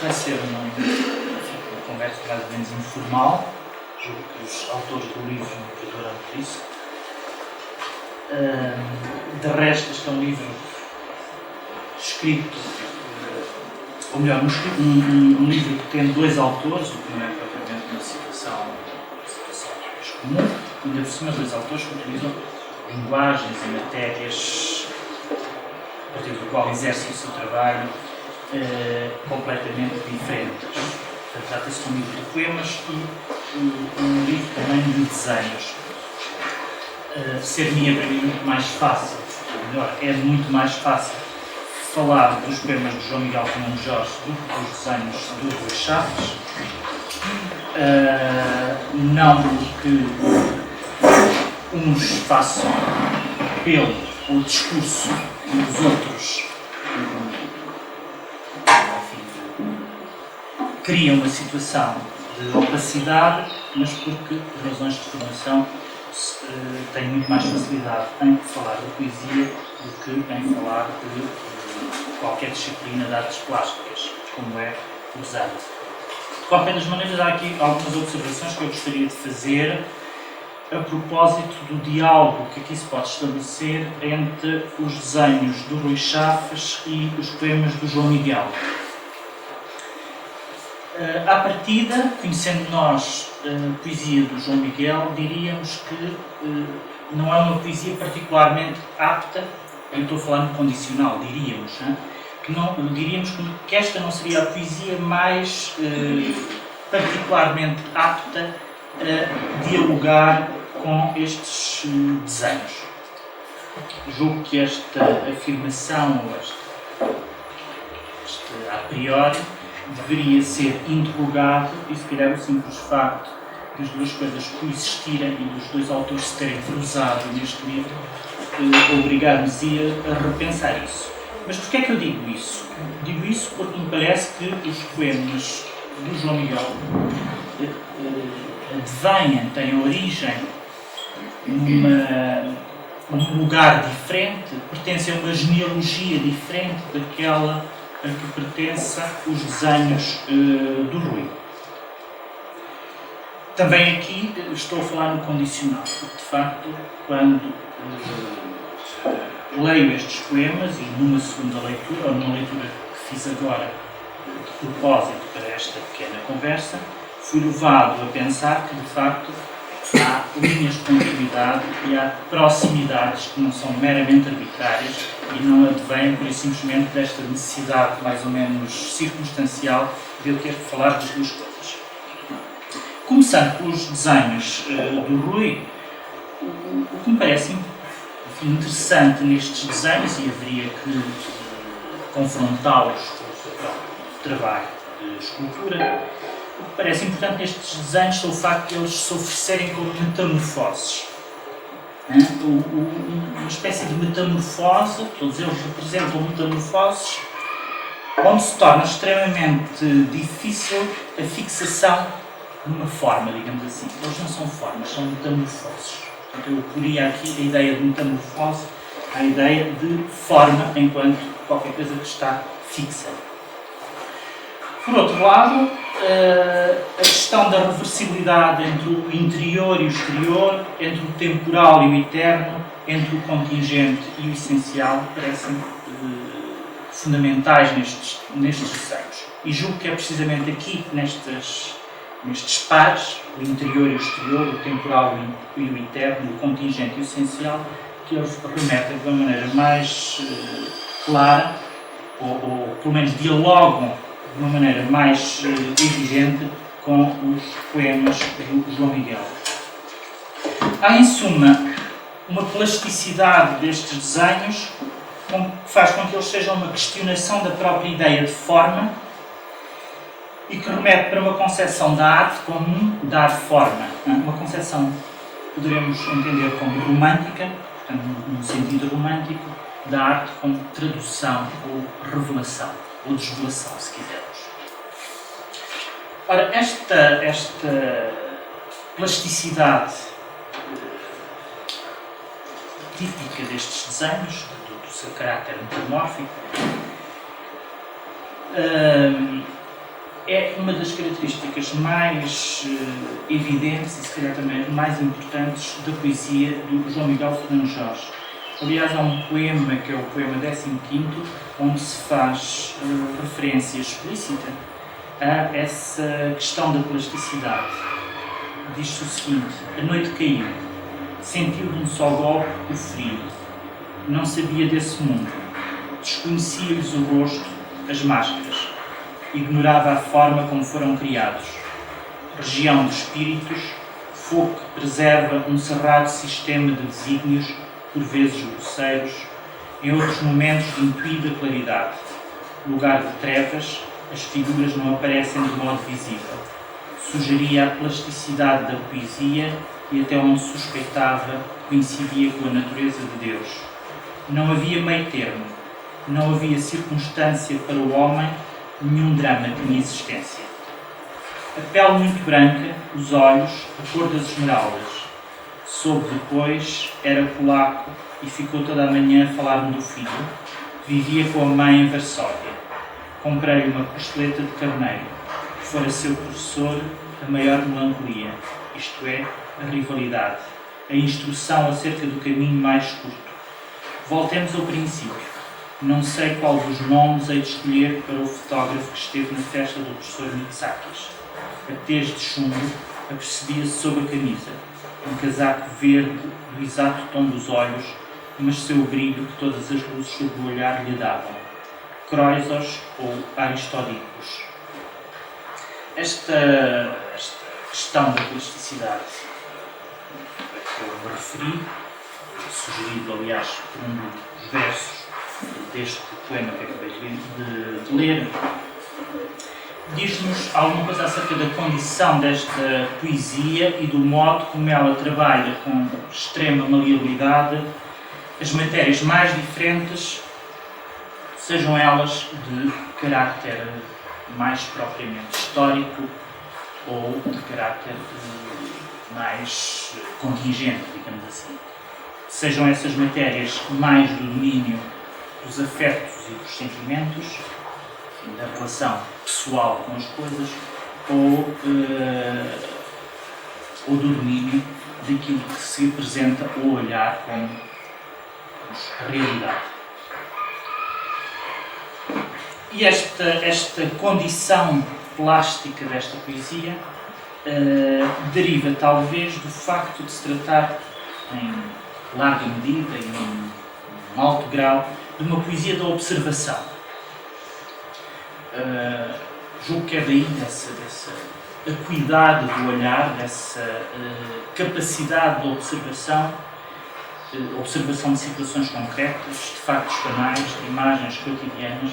vai ser uma conversa mais ou menos informal. Julgo que os autores do livro me perdoarão por isso. De resto, este é um livro escrito, ou melhor, um livro que tem dois autores, o que não é propriamente uma situação comum, ainda por cima dois autores que utilizam linguagens e matérias a partir do qual exercem o seu trabalho completamente diferentes. Portanto, trata-se de um livro de poemas e um livro também de desenhos. Ser-me para mim muito mais fácil, ou melhor, é muito mais fácil falar dos poemas de João Miguel Fernando Jorge do que dos desenhos do Rui Chaves. Não porque uns façam pelo ou discurso e os outros criam uma situação de opacidade, mas porque, por razões de formação, tenho muito mais facilidade em falar de poesia do que em falar de qualquer disciplina de artes plásticas, como é o desenho. De qualquer das maneiras, há aqui algumas observações que eu gostaria de fazer a propósito do diálogo que aqui se pode estabelecer entre os desenhos do Rui Chaves e os poemas do João Miguel. À partida, conhecendo nós a poesia do João Miguel, diríamos que não é uma poesia particularmente apta, eu estou a falar no condicional, diríamos que esta não seria a poesia mais particularmente apta a dialogar com estes desenhos. Julgo que esta afirmação, ou este a priori, deveria ser interrogado e se calhar o simples facto das duas coisas coexistirem e dos dois autores se terem cruzado neste livro obrigar-nos-ia a repensar isso. Mas porquê é que eu digo isso? Digo isso porque me parece que os poemas do João Miguel advêm, têm origem num lugar diferente, pertencem a uma genealogia diferente daquela a que pertença os desenhos do Rui. Também aqui estou a falar no condicional, porque de facto, quando leio estes poemas e numa segunda leitura, ou numa leitura que fiz agora de propósito para esta pequena conversa, fui levado a pensar que de facto há linhas de continuidade e há proximidades que não são meramente arbitrárias e não advêm, por isso simplesmente, desta necessidade mais ou menos circunstancial de eu ter que falar das duas coisas. Começando pelos desenhos do Rui, o que me parece interessante nestes desenhos, e haveria que confrontá-los com o seu próprio trabalho de escultura, o que parece importante nestes desenhos é o facto de eles se oferecerem como metamorfoses. Uma espécie de metamorfose, todos eles representam metamorfoses, onde se torna extremamente difícil a fixação de uma forma, digamos assim. Eles não são formas, são metamorfoses. Portanto, eu poria aqui a ideia de metamorfose à ideia de forma enquanto qualquer coisa que está fixa. Por outro lado, a questão da reversibilidade entre o interior e o exterior, entre o temporal e o eterno, entre o contingente e o essencial, parecem fundamentais nestes desenhos. E julgo que é precisamente aqui, nestes pares, o interior e o exterior, o temporal e o eterno, o contingente e o essencial, que eles remetem de uma maneira mais clara, ou pelo menos dialogam de uma maneira mais evidente com os poemas do João Miguel. Há, em suma, uma plasticidade destes desenhos que faz com que eles sejam uma questionação da própria ideia de forma e que remete para uma concepção da arte como dar forma. Uma concepção que poderemos entender como romântica, portanto, num sentido romântico, da arte como tradução ou revelação, ou desvelação, se quisermos. Ora, esta plasticidade típica destes desenhos, do seu caráter metamórfico, é uma das características mais evidentes e, se calhar, também mais importantes da poesia do João Miguel Fernando Jorge. Aliás, há um poema, que é o poema 15º, onde se faz referência explícita a essa questão da plasticidade. Diz-se o seguinte: a noite caiu, sentiu de um só golpe o frio, não sabia desse mundo, desconhecia-lhes o rosto, as máscaras, ignorava a forma como foram criados. Região de espíritos, fogo que preserva um cerrado sistema de desígnios, por vezes grosseiros, em outros momentos de intuída claridade. Lugar de trevas, as figuras não aparecem de modo visível. Sugeria a plasticidade da poesia e até onde suspeitava coincidia com a natureza de Deus. Não havia meio termo, não havia circunstância para o homem, nenhum drama tinha existência. A pele muito branca, os olhos, a cor das esmeraldas. Soube depois, era polaco e ficou toda a manhã a falar-me do filho, que vivia com a mãe em Varsóvia. Comprei-lhe uma costeleta de carneiro. Fora seu professor a maior melancolia, isto é, a rivalidade, a instrução acerca do caminho mais curto. Voltemos ao princípio. Não sei qual dos nomes hei de escolher para o fotógrafo que esteve na festa do professor Mitsakis. A tez de chumbo apercebia-se sob a camisa, um casaco verde do exato tom dos olhos, mas seu brilho que todas as luzes sob o olhar lhe davam. Croisos ou Aristodicos. Esta questão da plasticidade a que eu me referi, sugerido, aliás, por um dos versos deste poema que acabei de ler, diz-nos alguma coisa acerca da condição desta poesia e do modo como ela trabalha com extrema maleabilidade as matérias mais diferentes, sejam elas de caráter mais propriamente histórico ou de caráter mais contingente, digamos assim. Sejam essas matérias mais do domínio dos afetos e dos sentimentos, da relação pessoal com as coisas, ou do domínio daquilo que se apresenta ao olhar como a realidade. E esta condição plástica desta poesia deriva talvez do facto de se tratar, em larga medida e num alto grau, de uma poesia da observação. Julgo que é daí dessa acuidade do olhar, dessa capacidade de observação de situações concretas, de factos banais, de imagens cotidianas,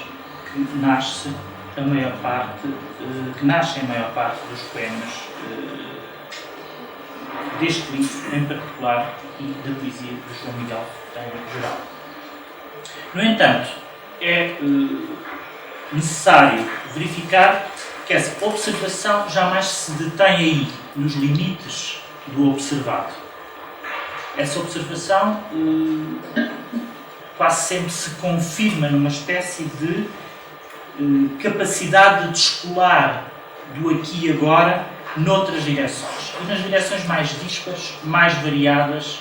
que nascem a maior parte dos poemas deste livro em particular e da poesia de João Miguel em geral. No entanto, é necessário verificar que essa observação jamais se detém aí, nos limites do observado. Essa observação quase sempre se confirma numa espécie de capacidade de descolar do aqui e agora noutras direções. E nas direções mais dispares, mais variadas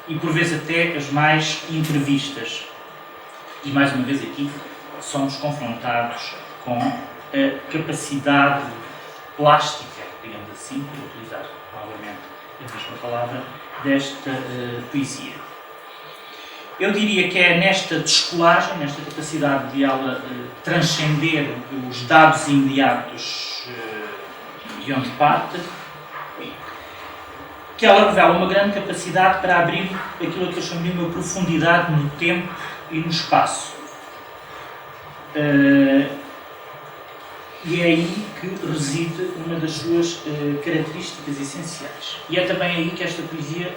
e por vezes até as mais imprevistas. E mais uma vez aqui somos confrontados com a capacidade plástica, digamos assim, para utilizar novamente a mesma palavra, desta poesia. Eu diria que é nesta descolagem, nesta capacidade de ela transcender os dados imediatos de onde parte, que ela revela uma grande capacidade para abrir aquilo que eu chamo de uma profundidade no tempo e no espaço. E é aí que reside uma das suas características essenciais. E é também aí que esta poesia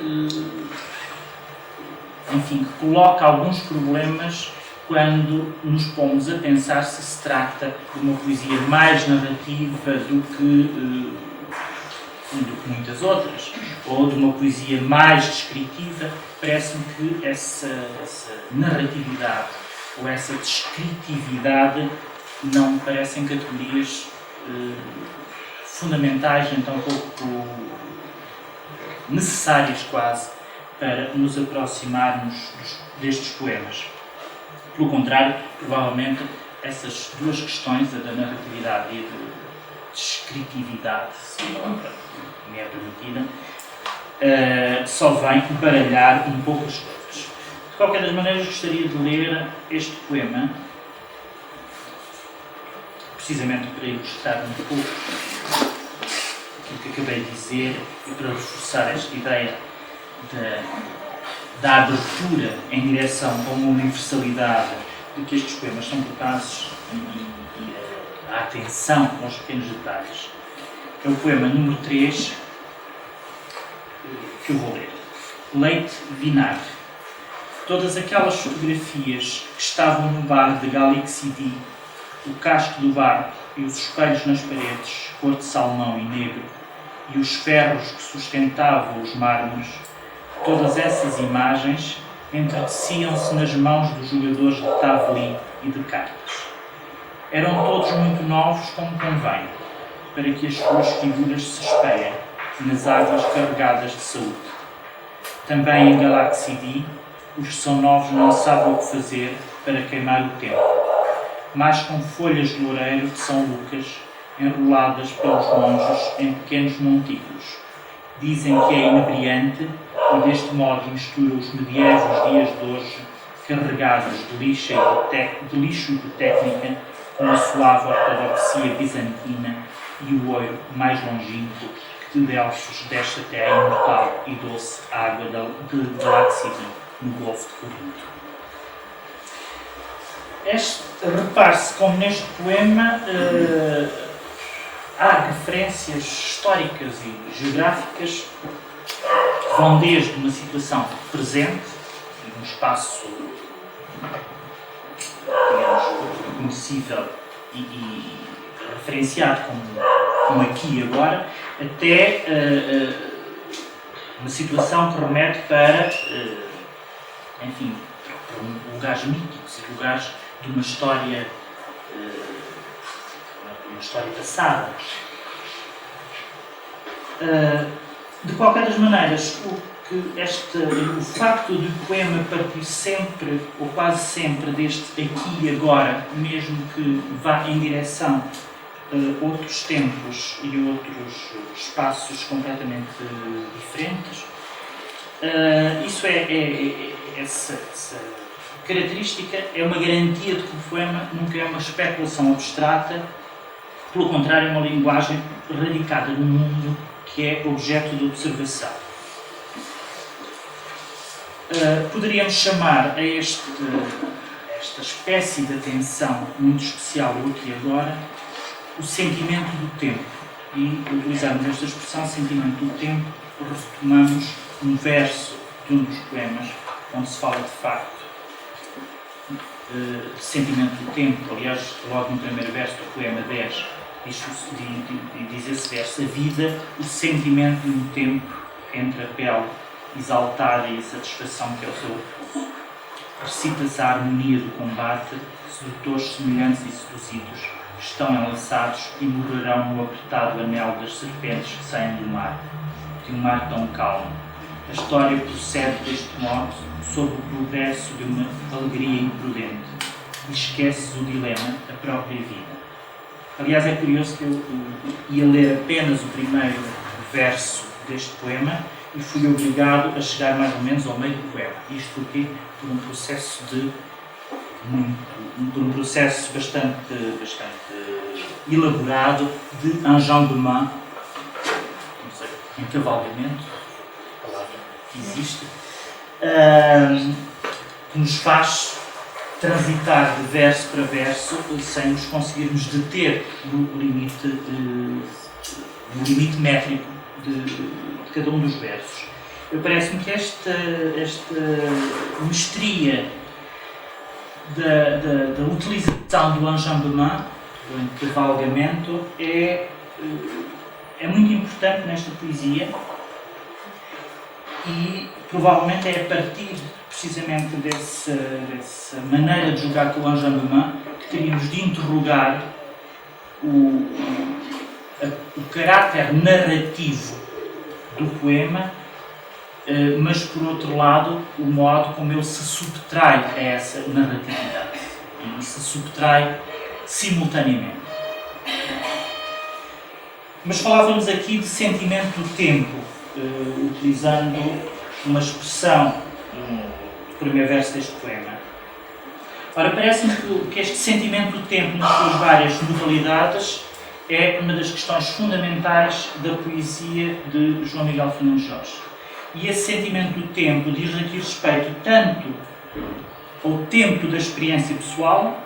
coloca alguns problemas quando nos pomos a pensar se trata de uma poesia mais narrativa do que muitas outras, ou de uma poesia mais descritiva. Parece-me que essa narratividade ou essa descritividade não me parecem categorias fundamentais, então pouco necessárias quase, para nos aproximarmos destes poemas. Pelo contrário, provavelmente, essas duas questões, a da narratividade e a da descritividade, se me é permitida, só vem baralhar um pouco as coisas. De qualquer das maneiras, gostaria de ler este poema, precisamente para ilustrar um pouco aquilo que acabei de dizer e para reforçar esta ideia da abertura em direção a uma universalidade de que estes poemas são capazes e a atenção aos pequenos detalhes. É o poema número 3 que eu vou ler. Leite Vinagre. Todas aquelas fotografias que estavam no bar de Galixidi, o casco do barco e os espelhos nas paredes, cor de salmão e negro, e os ferros que sustentavam os mármores, todas essas imagens entreteciam-se nas mãos dos jogadores de tabulim e de cartas. Eram todos muito novos, como convém, para que as suas figuras se espelhem nas águas carregadas de saúde. Também em Galaxidi, os que são novos não sabem o que fazer para queimar o tempo, mas com folhas de loureiro de São Lucas enroladas pelos monges em pequenos montículos. Dizem que é inebriante e deste modo mistura os medievos dias de hoje, carregados de lixo e de técnica, com a suave ortodoxia bizantina e o oiro mais longínquo que de Delfos desce até à imortal e doce água de Galaxidi, no Golfo de Corinto. Repare-se como neste poema há referências históricas e geográficas que vão desde uma situação presente, num espaço, digamos, reconhecível e referenciado como aqui e agora, até uma situação que remete para, enfim, para lugares míticos e lugares de uma história passada. De qualquer das maneiras, o facto de o poema partir sempre, ou quase sempre, deste aqui e agora, mesmo que vá em direção a outros tempos e outros espaços completamente diferentes, essa característica é uma garantia de que o poema nunca é uma especulação abstrata, pelo contrário, é uma linguagem radicada no mundo que é objeto de observação. Poderíamos chamar a esta espécie de atenção muito especial do aqui e agora o sentimento do tempo. E, utilizarmos esta expressão, sentimento do tempo, retomamos um verso de um dos poemas onde se fala de facto de sentimento do tempo. Aliás, logo no primeiro verso do poema 10 diz esse verso: a vida, o sentimento de um tempo entre a pele exaltada e a satisfação que é o seu. Recita-se a harmonia do combate, sedutores semelhantes e seduzidos estão enlaçados e morrerão no apertado anel das serpentes que saem do mar, de um mar tão calmo. A história procede deste modo sob o progresso de uma alegria imprudente e esqueces o dilema, a própria vida. Aliás, é curioso que eu ia ler apenas o primeiro verso deste poema e fui obrigado a chegar mais ou menos ao meio do poema. Isto porque por um processo bastante elaborado de enjambement, não sei, encavalgamento, a palavra que existe, que nos faz transitar de verso para verso sem nos conseguirmos deter no limite métrico de cada um dos versos. Parece-me que esta mestria da utilização do enjambement, do encavalgamento, é muito importante nesta poesia e provavelmente é a partir precisamente dessa maneira de jogar com o enjambement que teríamos de interrogar o caráter narrativo do poema, mas, por outro lado, o modo como ele se subtrai a essa narratividade e se subtrai simultaneamente. Mas falávamos aqui de sentimento do tempo, utilizando uma expressão do primeiro verso deste poema. Ora, parece-me que este sentimento do tempo, nas suas várias modalidades, é uma das questões fundamentais da poesia de João Miguel Fernandes Jorge. E esse sentimento do tempo diz aqui respeito tanto ao tempo da experiência pessoal,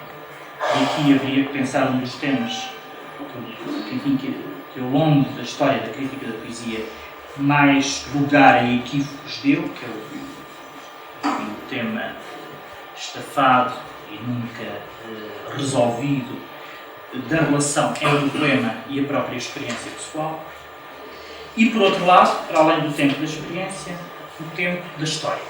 e aqui haveria que pensar um dos temas que ao longo da história da crítica da poesia mais lugar a equívocos deu, que é o tema estafado e nunca resolvido da relação entre o poema e a própria experiência pessoal. E, por outro lado, para além do tempo da experiência, o tempo da história.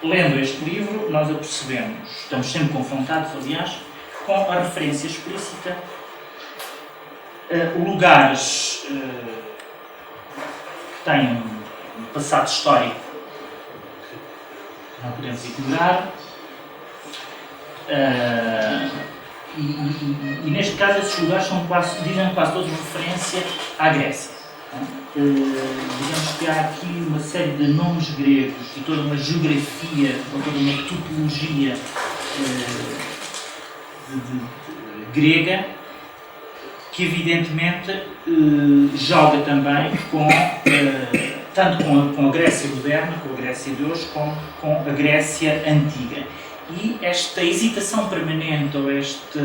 Lendo este livro, nós apercebemos, estamos sempre confrontados, aliás, com a referência explícita a lugares que têm um passado histórico que não podemos ignorar, e neste caso esses lugares dizem quase todos referência à Grécia. Digamos que há aqui uma série de nomes gregos e toda uma geografia, ou toda uma topologia grega que evidentemente joga também tanto com a Grécia moderna, com a Grécia de hoje, como com a Grécia antiga. E esta hesitação permanente, ou este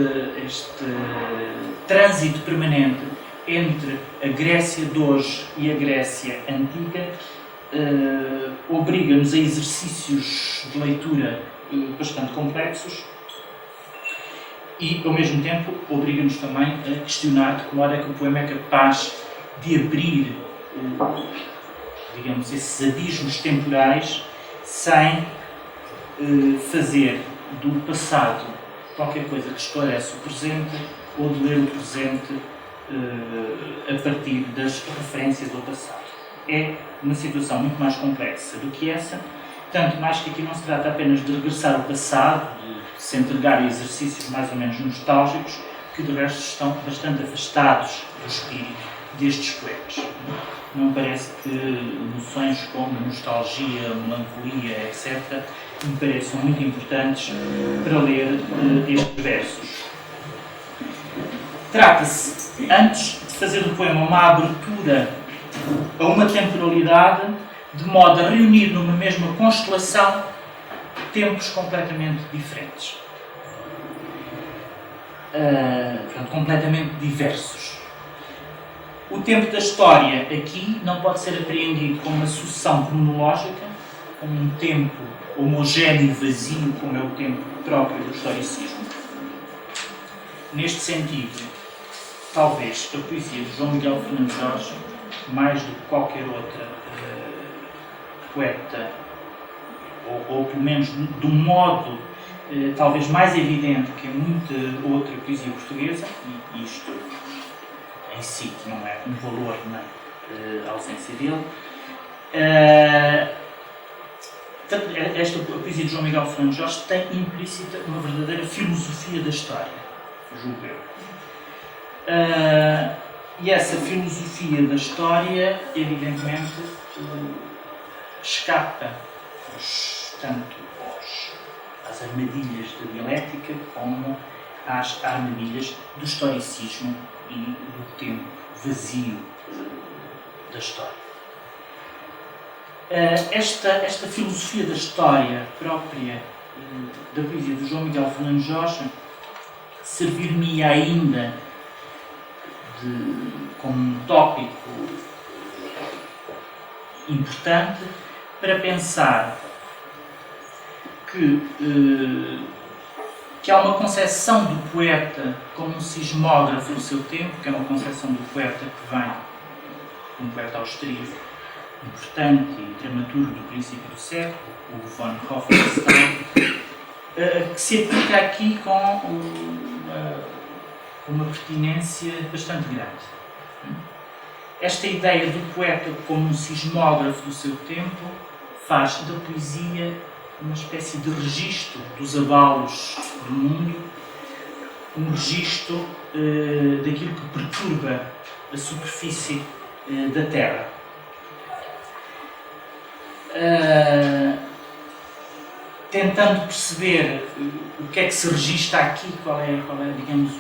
trânsito permanente entre a Grécia de hoje e a Grécia antiga obriga-nos a exercícios de leitura bastante complexos e, ao mesmo tempo, obriga-nos também a questionar de que modo é que o poema é capaz de abrir, digamos, esses abismos temporais sem fazer do passado qualquer coisa que esclarece o presente ou de ler o presente a partir das referências do passado. É uma situação muito mais complexa do que essa, tanto mais que aqui não se trata apenas de regressar ao passado, de se entregar a exercícios mais ou menos nostálgicos, que de resto estão bastante afastados do espírito destes poetas. Não parece que noções como nostalgia, melancolia, etc., me pareçam muito importantes para ler estes versos. Trata-se, antes de fazer do poema uma abertura a uma temporalidade, de modo a reunir numa mesma constelação tempos completamente diferentes. Portanto, completamente diversos. O tempo da história aqui não pode ser apreendido como uma sucessão cronológica, como um tempo homogéneo e vazio, como é o tempo próprio do historicismo. Neste sentido, talvez a poesia de João Miguel Fernandes Jorge, mais do que qualquer outra poeta, ou pelo menos de um modo talvez mais evidente que muita outra poesia portuguesa, e isto em si não é um valor nem a ausência dele, esta poesia de João Miguel Fernandes Jorge tem implícita uma verdadeira filosofia da história, julgo eu. E essa filosofia da história, evidentemente, escapa tanto às armadilhas da dialética como às armadilhas do historicismo e do tempo vazio da história. Esta filosofia da história própria da poesia de João Miguel Fernandes Jorge servir-me ainda como um tópico importante para pensar que há uma concepção do poeta como um sismógrafo do seu tempo, que é uma concepção do poeta que vem de um poeta austríaco, importante e dramaturgo do princípio do século, o von Hofmannsthal, que se aplica aqui com uma pertinência bastante grande. Esta ideia do poeta como um sismógrafo do seu tempo faz da poesia uma espécie de registro dos abalos do mundo, um registro daquilo que perturba a superfície da Terra. Tentando perceber o que é que se registra aqui, qual é digamos,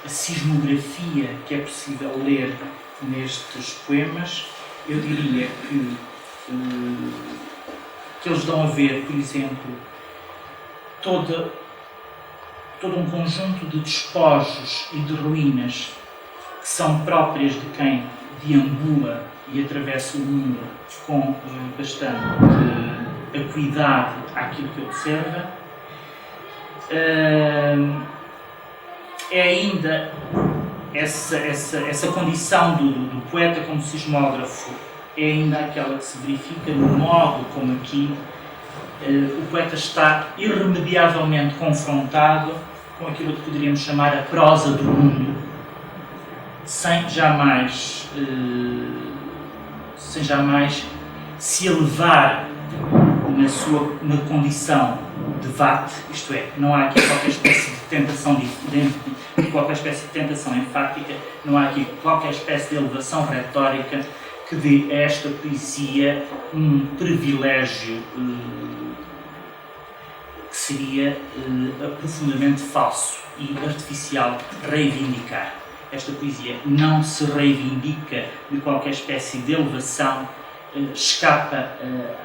a sismografia que é possível ler nestes poemas, eu diria que eles dão a ver, por exemplo, todo um conjunto de despojos e de ruínas que são próprias de quem deambula e atravessa o mundo com bastante acuidade àquilo que observa. É ainda essa condição do poeta como sismógrafo, é ainda aquela que se verifica no modo como aqui o poeta está irremediavelmente confrontado com aquilo que poderíamos chamar a prosa do mundo, sem jamais se elevar na condição de debate, isto é, não há aqui qualquer espécie de tentação qualquer espécie de tentação enfática, não há aqui qualquer espécie de elevação retórica que dê a esta poesia um privilégio que seria profundamente falso e artificial reivindicar. Esta poesia não se reivindica de qualquer espécie de elevação, escapa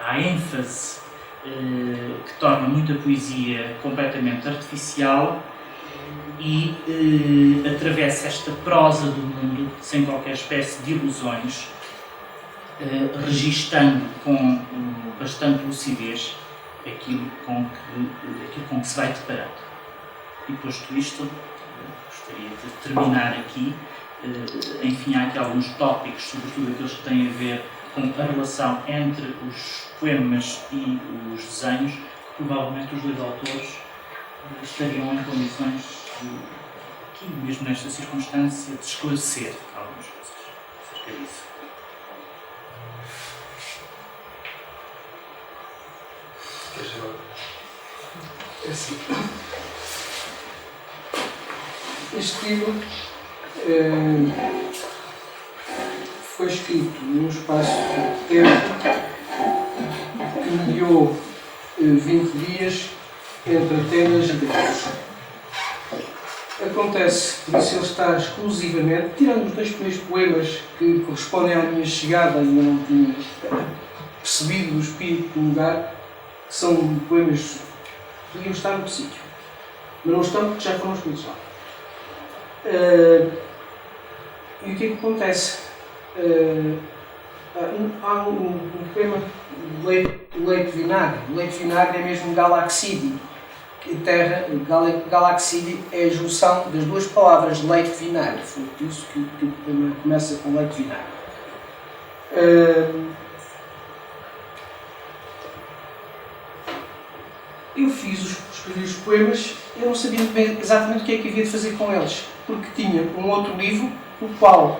à ênfase que torna muita poesia completamente artificial e atravessa esta prosa do mundo sem qualquer espécie de ilusões, registando com bastante lucidez aquilo com que se vai deparando. E posto isto, gostaria de terminar aqui. Enfim, há aqui alguns tópicos, sobretudo aqueles que têm a ver com a relação entre os poemas e os desenhos, que provavelmente os dois autores estariam em condições, aqui mesmo nesta circunstância, de esclarecer algumas coisas acerca disso. É assim. Este livro foi escrito num espaço de tempo que mediou 20 dias entre Atenas e Delfos. Acontece, por isso ele está exclusivamente, tirando os 2 primeiros poemas que correspondem à minha chegada, ainda não tinha percebido o espírito do lugar, que são poemas que podiam estar no sítio, mas não estão porque já foram escritos lá. E o que é que acontece? Há um poema de leite vinagre. Leite vinagre é mesmo galaxide. Terra, galaxide é a junção das 2 palavras leite e vinagre. Foi por isso que o poema começa com leite e vinagre. Eu escrevi os poemas, eu não sabia bem exatamente o que é que havia de fazer com eles, porque tinha um outro livro, o qual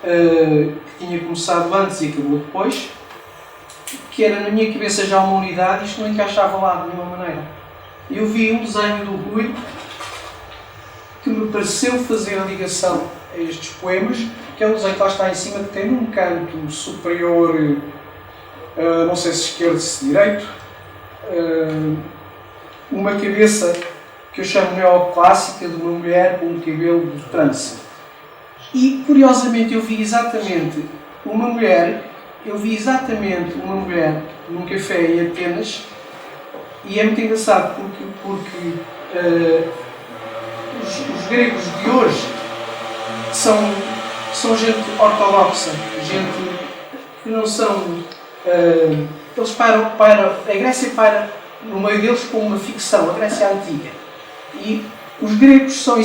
que tinha começado antes e acabou depois, que era na minha cabeça já uma unidade e isto não encaixava lá de nenhuma maneira. Eu vi um desenho do Rui que me pareceu fazer a ligação a estes poemas, que é um desenho que lá está em cima, que tem num canto superior, não sei se esquerdo, se direito, uma cabeça que eu chamo neoclássica de uma mulher com um cabelo de trança. E, curiosamente, eu vi exatamente uma mulher num café em Atenas, e é muito engraçado porque os gregos de hoje são gente ortodoxa, gente que não são... eles param, a Grécia para no meio deles com uma ficção, a Grécia Antiga. E os gregos são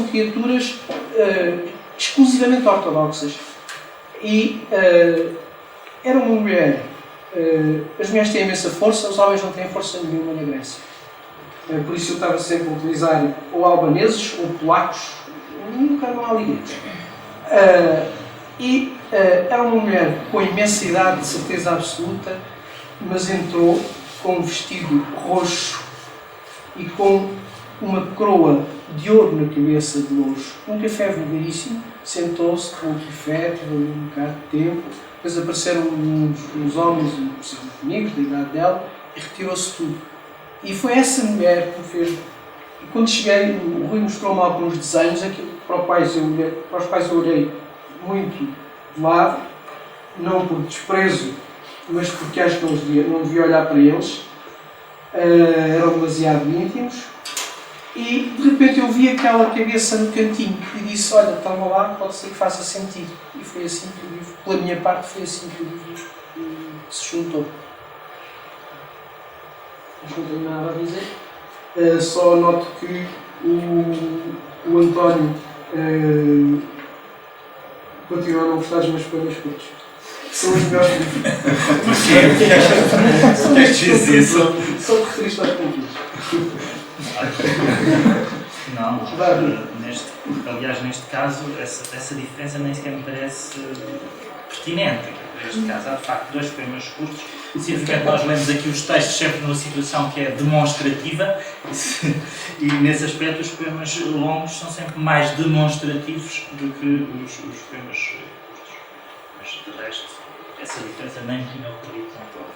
criaturas exclusivamente ortodoxas. E era uma mulher. As mulheres têm imensa força, os homens não têm força nenhuma na Grécia. por isso eu estava sempre a utilizar ou albaneses ou polacos, nunca não há limites. Era uma mulher com imensa idade, de certeza absoluta, mas entrou com um vestido roxo e com uma coroa de ouro na cabeça de louros. Um café vulgaríssimo, sentou-se, tomou um café, teve um bocado de tempo, depois apareceram uns homens, uns amigos da idade dela, e retirou-se tudo. E foi essa mulher que me fez. E quando cheguei, o Rui mostrou-me alguns desenhos para os quais eu olhei muito de lado, não por desprezo, mas porque acho que não devia olhar para eles. Eram demasiado íntimos. E de repente eu vi aquela cabeça no cantinho e disse: olha, toma lá, pode ser que faça sentido. E foi assim que o livro, pela minha parte, foi assim que o livro se juntou. Não tenho nada a dizer. Só noto que o António continua a não gostar dos meus poemas curtos. São os melhores livros. Só te referiste aos convites. Não, aliás, neste caso, essa diferença nem sequer me parece pertinente. Neste caso, há de facto dois poemas curtos. Significa que nós lemos aqui os textos sempre numa situação que é demonstrativa, e nesse aspecto os poemas longos são sempre mais demonstrativos do que os poemas curtos. Mas de resto, essa diferença nem me tinha ocorrido tão pouco.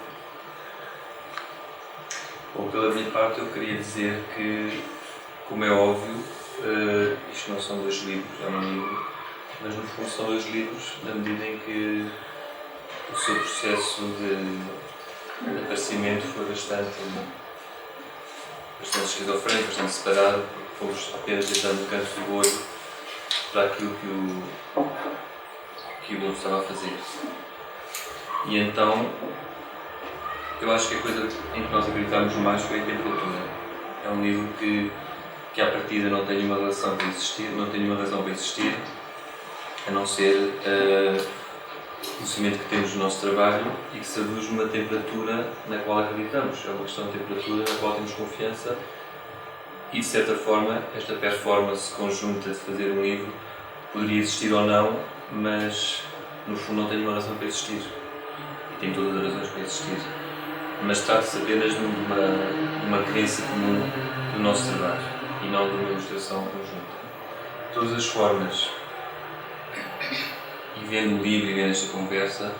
Bom, pela minha parte eu queria dizer que, como é óbvio, isto não são dois livros, é um livro, mas no fundo são dois livros na medida em que o seu processo de aparecimento foi bastante esquizofrénico, bastante separado, porque fomos apenas deixando o canto do olho para aquilo que o mundo estava a fazer. E então, eu acho que a coisa em que nós acreditamos mais foi a temperatura. É um livro que à partida não tem nenhuma relação para existir, não tem nenhuma razão para existir, a não ser o conhecimento que temos do nosso trabalho e que se aduz numa temperatura na qual acreditamos. É uma questão de temperatura na qual temos confiança e, de certa forma, esta performance conjunta de fazer um livro poderia existir ou não, mas no fundo não tem nenhuma razão para existir. E tem todas as razões para existir. Mas trata-se apenas de uma crença comum do nosso trabalho e não de uma ilustração conjunta. De todas as formas, e vendo o livro e vendo esta conversa,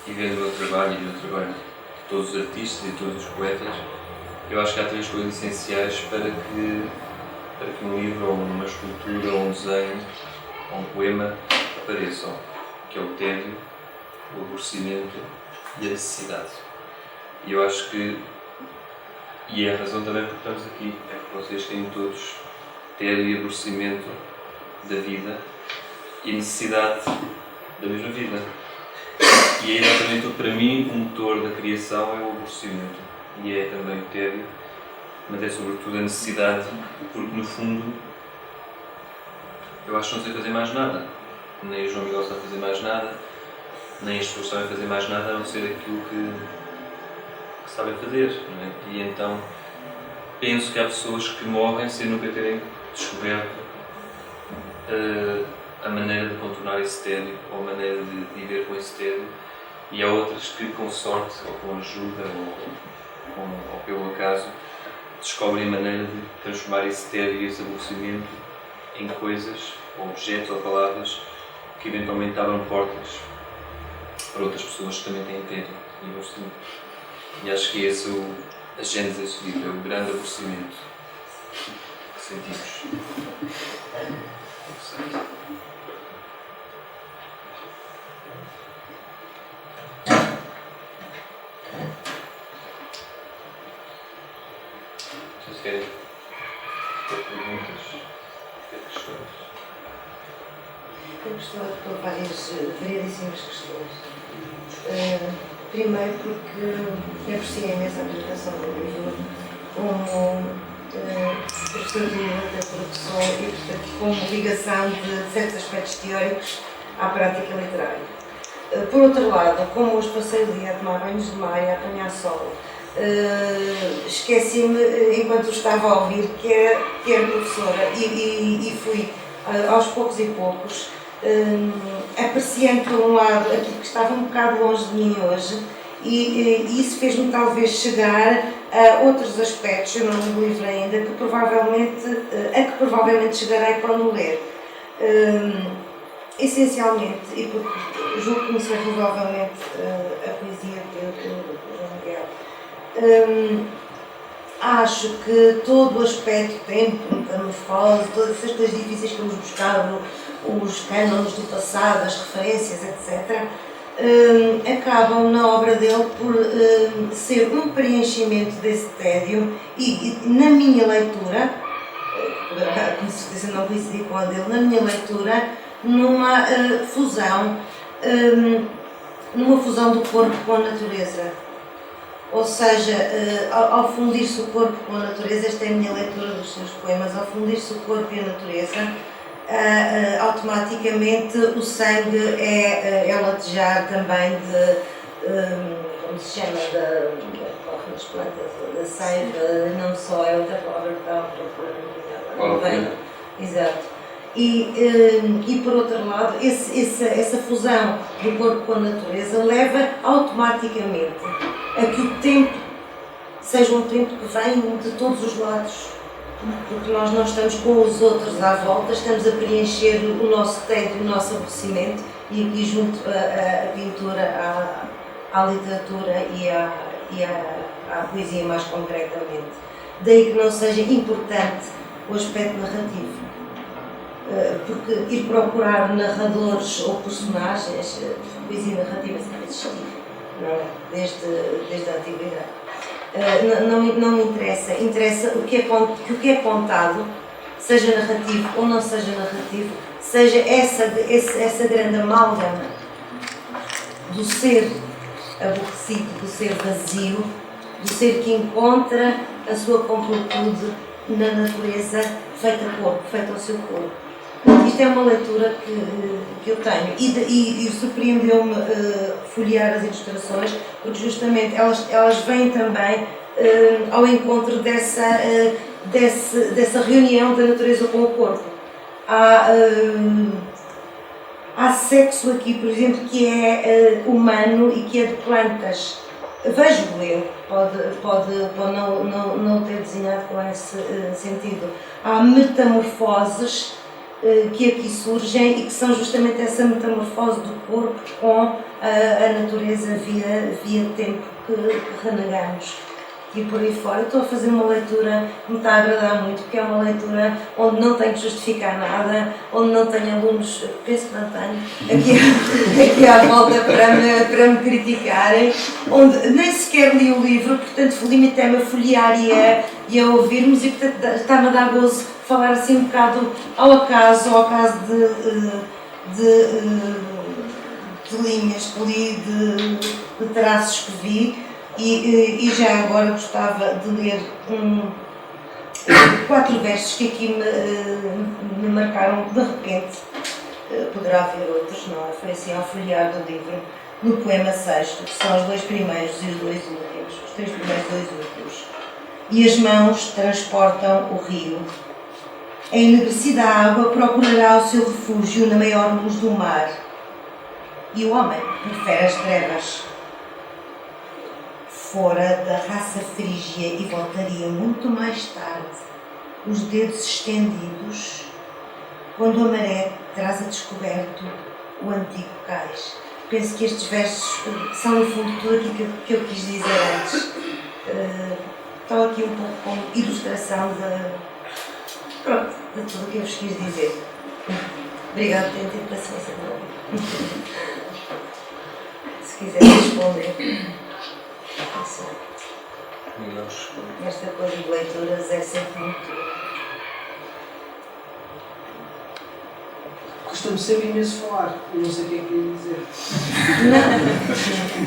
e vendo o meu trabalho e o trabalho de todos os artistas e de todos os poetas, eu acho que há três coisas essenciais para que um livro, ou uma escultura, ou um desenho, ou um poema apareçam, que é o tédio, o aborrecimento e a necessidade. E eu acho que, e é a razão também porque estamos aqui, é porque vocês têm todos tédio e aborrecimento da vida e necessidade da mesma vida. E é exatamente o que para mim o motor da criação é o aborrecimento. E é também o tédio, mas é sobretudo a necessidade, porque no fundo eu acho que não sei fazer mais nada. Nem o João Miguel sabe fazer mais nada, nem as pessoas sabem fazer mais nada a não ser aquilo que sabem fazer, não é? E então penso que há pessoas que morrem sem nunca terem descoberto a maneira de contornar esse tédio, ou a maneira de viver com esse tédio, e há outras que, com sorte, ou com ajuda, ou pelo acaso, descobrem a maneira de transformar esse tédio e esse aborrecimento em coisas, ou objetos, ou palavras que eventualmente abram portas para outras pessoas que também têm tédio e aborrecimento. E acho que esse é a gênese deste livro, é o grande aborrecimento que sentimos. Vocês querem ter perguntas? Ter questões? Eu gostava de pôr variedíssimas questões. Primeiro porque apreciei imenso a apresentação do livro como estudo da produção e, portanto, como ligação de certos aspectos teóricos à prática literária. Por outro lado, como os passeios de dia a tomar banhos de mar e a apanhar sol esqueci-me, enquanto estava a ouvir, que era professora e fui aos poucos e poucos apreciando por um lado aquilo que estava um bocado longe de mim hoje e isso fez-me talvez chegar a outros aspectos, eu não li o livro ainda, a que provavelmente chegarei quando o ler. Essencialmente, e porque julgo que conhecer provavelmente a poesia do João Miguel, acho que todo o aspecto, tempo, metamorfose, todas essas coisas difíceis que vamos buscar, os cânones do passado, as referências, etc., acabam na obra dele por ser um preenchimento desse tédio e na minha leitura, com certeza não coincidi com a dele, na minha leitura, numa fusão do corpo com a natureza. Ou seja, ao fundir-se o corpo com a natureza, esta é a minha leitura dos seus poemas, ao fundir-se o corpo e a natureza, automaticamente o sangue é latejar também como se chama, das plantas, da seiva, não só, é outra palavra que estava a procurar. Exato. E por outro lado, essa fusão do corpo com a natureza leva automaticamente a que o tempo seja um tempo que vem de todos os lados, porque nós não estamos com os outros à volta, estamos a preencher o nosso tédio, o nosso aborrecimento e aqui junto a pintura à literatura e à poesia mais concretamente. Daí que não seja importante o aspecto narrativo. Porque ir procurar narradores ou personagens, poesia narrativa sempre existiu, não é? Desde a antiguidade. Não me interessa. Interessa que o que é contado, seja narrativo ou não seja narrativo, seja essa grande amálgama do ser aborrecido, do ser vazio, do ser que encontra a sua completude na natureza feita corpo, feita ao seu corpo. Isto é uma leitura que eu tenho e surpreendeu-me folhear as ilustrações, porque justamente elas vêm também ao encontro dessa reunião da natureza com o corpo. Há sexo aqui, por exemplo, que é humano e que é de plantas. Vejo eu, pode não ter desenhado com esse sentido. Há metamorfoses que aqui surgem e que são justamente essa metamorfose do corpo com a natureza via tempo que renegamos. E por aí fora, estou a fazer uma leitura que me está a agradar muito, porque é uma leitura onde não tenho que justificar nada, onde não tenho alunos, penso que não tenho, aqui à volta para me criticarem, onde nem sequer li o livro, portanto limitei-me a folhear e a ouvir-nos e portanto está-me a dar gozo falar assim um bocado ao caso de linhas que li, de traços que vi. E já agora gostava de ler 4 versos que aqui me marcaram de repente. Poderá haver outros, não é? Foi assim ao folhear do livro, no poema 6º, que são os 2 primeiros e os 2 últimos, os 3 primeiros e 2 últimos. E as mãos transportam o rio. A enegrecida água procurará o seu refúgio na maior luz do mar. E o homem prefere as trevas. Fora da raça frígia e voltaria muito mais tarde, os dedos estendidos, quando a maré traz a descoberto o antigo cais. Penso que estes versos são no fundo tudo aquilo que eu quis dizer antes. Estão aqui um pouco como ilustração de tudo o que eu vos quis dizer. Obrigada por terem tido paciência de ouvir. Se quiserem responder. Esta coisa de leituras é sempre muito. Custa-me sempre imenso falar, eu não sei o que é que ia dizer.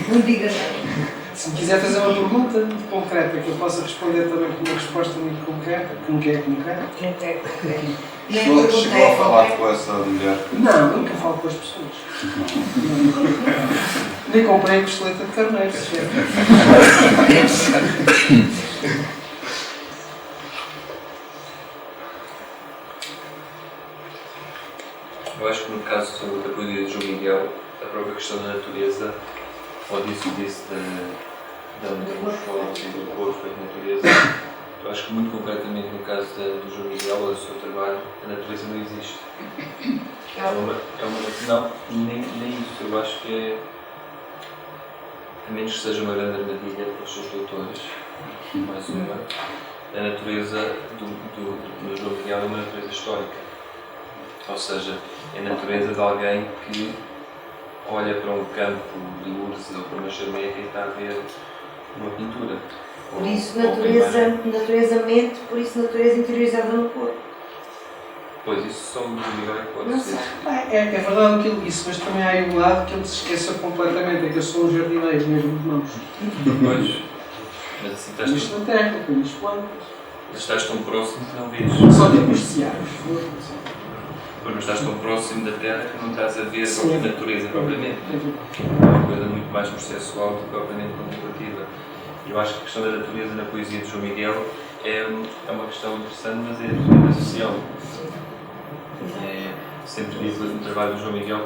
Não diga nada. Se me quiser fazer uma pergunta muito concreta, que eu possa responder também com uma resposta muito concreta, com o que é concreto? Chegou a falar com essa mulher? Não, nunca falo com as pessoas. Nem comprei costeleta de carneiro. Eu acho que no caso da poesia de João Miguel, a própria questão da natureza, ou disso e disso da metamorfose do corpo e da natureza, eu acho que muito concretamente no caso do João Miguel ou do seu trabalho, a natureza não existe. Não, nem isso. Eu acho que é, a menos que seja uma grande armadilha para os seus doutores, mais uma, a natureza do João Miguel é uma natureza histórica. Ou seja, é a natureza de alguém que olha para um campo de Lourdes ou para uma charneca e está a ver uma pintura. Por isso, natureza mente, por isso, natureza interiorizada no corpo. Pois, isso só o Miguel é que pode Não ser. sei. É verdade o que ele disse, mas também há aí um lado que ele se esqueceu completamente, é que eu sou um jardineiro mesmo de mãos. Pois, mas assim estás Isto na terra, com as plantas. tão próximo que não vês. Só tem bestiários. Pois, mas estás tão próximo da terra que não estás a ver Sim. a natureza propriamente. É verdade. É uma coisa muito mais processual do que propriamente contemplativa. Eu acho que a questão da natureza na poesia de João Miguel é uma questão interessante, mas é absolutamente social. Sempre vi o trabalho de João Miguel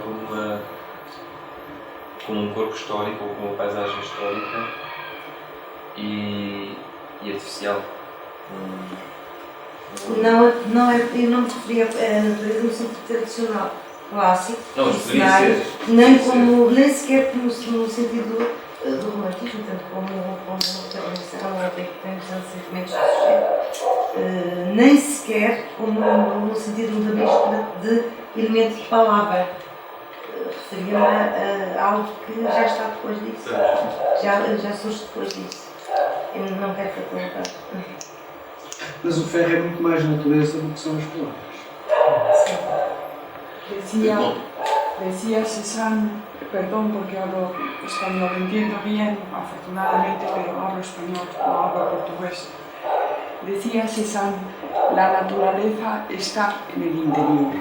como um corpo histórico ou como uma paisagem histórica e artificial. Não é, eu não me referia à natureza no sentido tradicional, clássico, Não, do mas poderia cenário, ser. nem sequer no sentido do romantismo, tanto como tradição, ou até que tem os sentimentos do sujeito, nem sequer como no sentido de elemento de palavra. Referia-me a algo que já está depois disso, já surge depois disso. Eu não quero catalogar. Mas o ferro é muito mais natureza do que são as palavras. Decía Cézanne, perdón porque hablo español, entiendo bien, afortunadamente, pero hablo español, no hablo portugués. Decía Cézanne, la naturaleza está en el interior.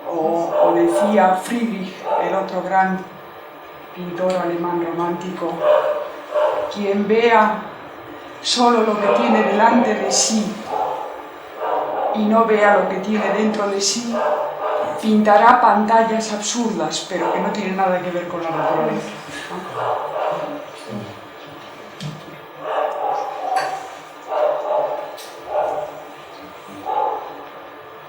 O decía Friedrich, el otro gran pintor alemán romántico, quien vea solo lo que tiene delante de sí y no vea lo que tiene dentro de sí, pintará pantallas absurdas, pero que no tienen nada que ver con la naturaleza.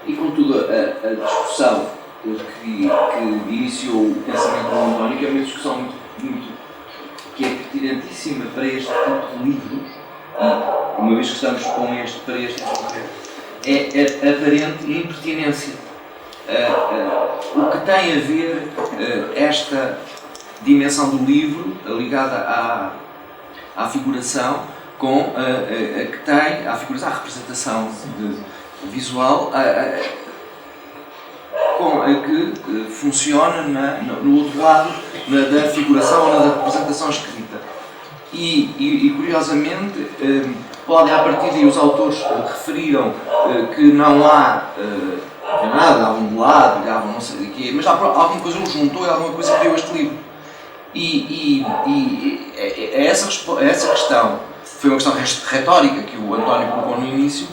E contudo, a discussão que iniciou o pensamento do António, que é uma discussão que é pertinentíssima para este tipo de livros, e uma vez que estamos para este é a aparente impertinência. O que tem a ver esta dimensão do livro ligada à figuração com que tem a representação visual com a que funciona no outro lado da figuração ou da representação escrita. E curiosamente podem à partida, e os autores referiram que não há nada, há um lado, há não sei o quê, mas alguma coisa o juntou e alguma coisa criou este livro. E essa questão foi uma questão retórica que o António colocou no início.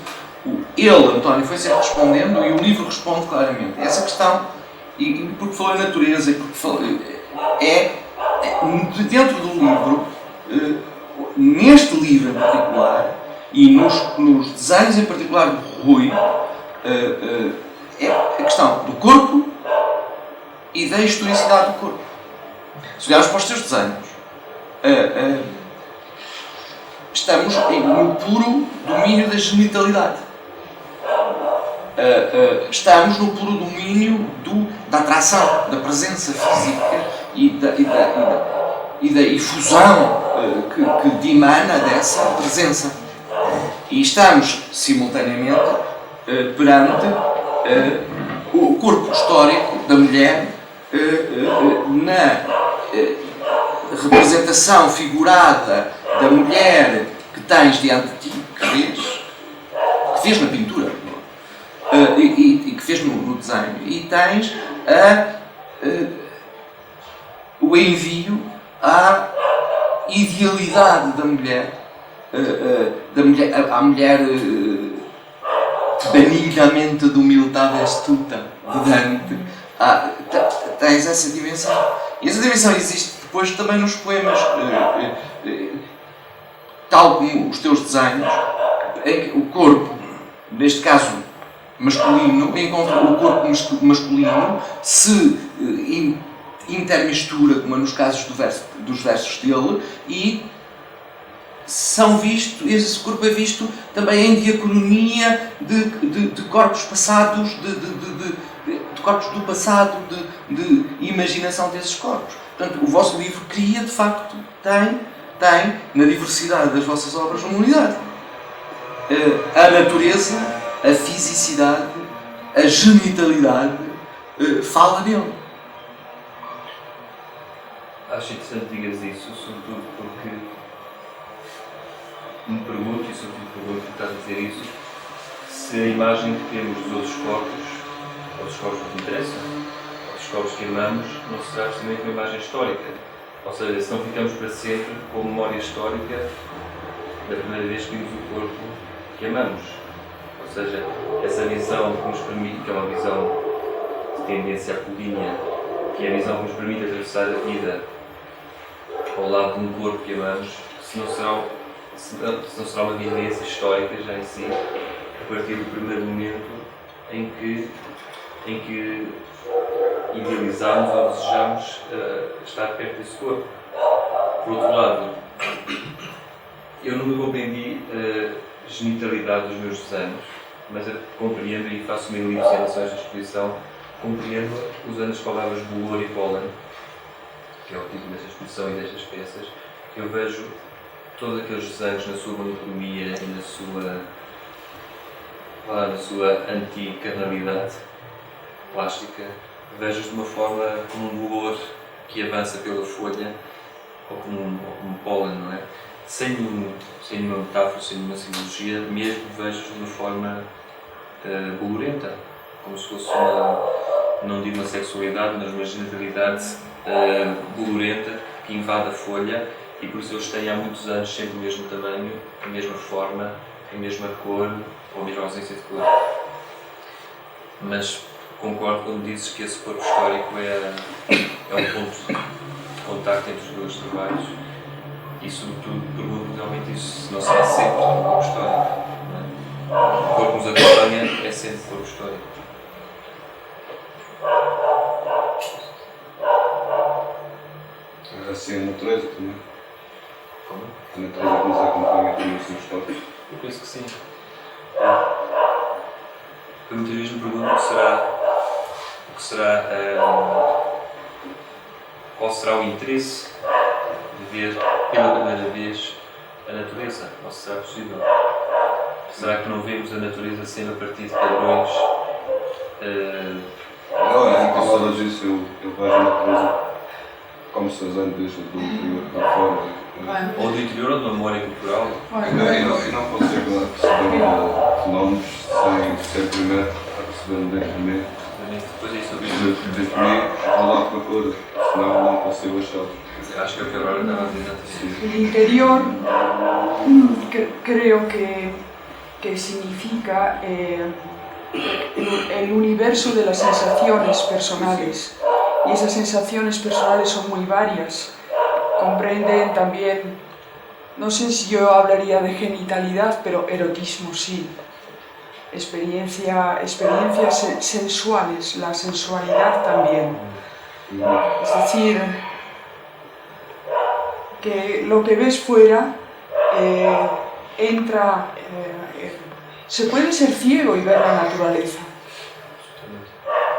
António, foi sempre respondendo e o livro responde claramente. Essa questão, e porque falou em natureza, e porque falou, dentro do livro, neste livro em particular, e nos desenhos em particular do Rui, é a questão do corpo e da historicidade do corpo. Se olharmos para os seus desenhos, estamos no puro domínio da genitalidade. Estamos no puro domínio da atração, da presença física e da efusão que dimana dessa presença. E estamos, simultaneamente, perante o corpo histórico da mulher na representação figurada da mulher que tens diante de ti, que vês na pintura e que vês no desenho. E tens o o envio à idealidade da mulher, à mulher benignamente de humildade astuta de Dante. Tens essa dimensão. E essa dimensão existe depois também nos poemas, tal como os teus desenhos, em que o corpo, neste caso masculino, encontra o corpo masculino, se intermistura, como é nos casos dos versos dele, e esse corpo é visto também em diacronia de corpos passados, de corpos do passado, de imaginação desses corpos. Portanto, o vosso livro cria, de facto, tem na diversidade das vossas obras uma unidade. A natureza, a fisicidade, a genitalidade fala nele. Acho interessante que digas isso, sobretudo porque me pergunto, e sobretudo pergunto que estás a dizer isso, se a imagem que temos dos outros corpos que interessam, outros corpos que amamos, não será precisamente uma imagem histórica. Ou seja, se não ficamos para sempre com a memória histórica da primeira vez que vimos o corpo que amamos. Ou seja, essa visão que nos permite, que é uma visão de tendência apolínea, que é a visão que nos permite atravessar a vida ao lado de um corpo que amamos, se não será uma vivência histórica já em si, a partir do primeiro momento em que idealizamos ou desejamos estar perto desse corpo. Por outro lado, eu nunca compreendi a genitalidade dos meus desenhos, mas compreendo e faço uma elipse em relação a esta exposição, compreendo usando as palavras bolor e pólen, que é o título desta exposição e destas peças, que eu vejo todos aqueles desenhos na sua monocromia e na sua anticarnalidade plástica, vejo-os de uma forma como um bolor que avança pela folha, ou como um pólen, não é? Sem nenhuma metáfora, sem nenhuma simbologia, mesmo vejo-os de uma forma bolorenta, como se fosse não digo uma sexualidade, mas uma genitalidade bolorenta que invade a folha, e por isso eles têm há muitos anos sempre o mesmo tamanho, a mesma forma, a mesma cor, ou a mesma ausência de cor. Mas concordo quando dizes que esse corpo histórico é um ponto de contacto entre os dois trabalhos, e sobretudo pergunto realmente isso, se não será sempre um corpo histórico. Não é? O corpo que nos acompanha é sempre um corpo histórico. Assim a natureza também. Como? A natureza que nos acompanha também são históricos. Eu penso que sim. Eu muitas vezes me pergunto qual será o interesse de ver pela primeira vez a natureza, ou se será possível. Será que não vemos a natureza sempre a partir de padrões? Não, em todas isso eu vejo a natureza como se usando desde do interior para fora. Ou do interior ou da memória cultural? E não consigo perceber fenómenos sem primeiro perceber dentro de mim. Depois é isso Dentro de mim, vou lá para cor, senão não consigo achá-los. acho que é o que a Aurora estava a dizer. El interior creo que significa el universo de las sensaciones personales, y esas sensaciones personales son muy varias, comprenden también, no sé si yo hablaría de genitalidad, pero erotismo sí, experiencias sensuales, la sensualidad también, es decir, que lo que ves fuera entra, se puede ser ciego y ver la naturaleza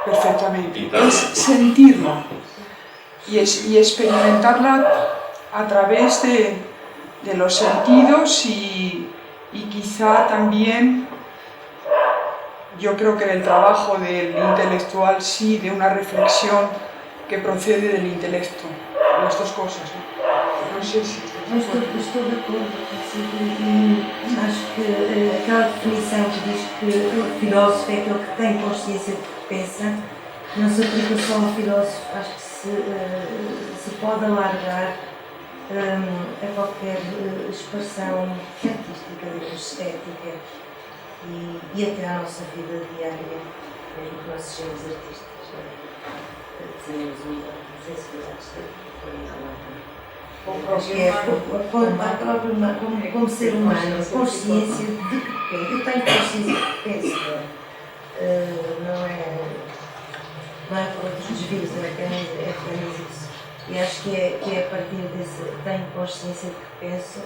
perfectamente, es sentirla y experimentarla a través de los sentidos y quizá también, yo creo que en el trabajo del intelectual sí, de una reflexión que procede del intelecto, las dos cosas, ¿no? No sé si... Estou de acordo consigo. Acho que aquela definição que diz que o filósofo é aquele que tem consciência do que pensa, não se aplica só ao filósofo, acho que se se pode alargar a qualquer expressão artística, estética e até à nossa vida diária, mesmo que nós sejamos artistas, temos uma sensibilidade estética. Como ser humano, consciência de que penso. Eu tenho consciência de que penso. Não é por outros desvios, é apenas isso. E acho que é a partir desse tenho consciência de que penso.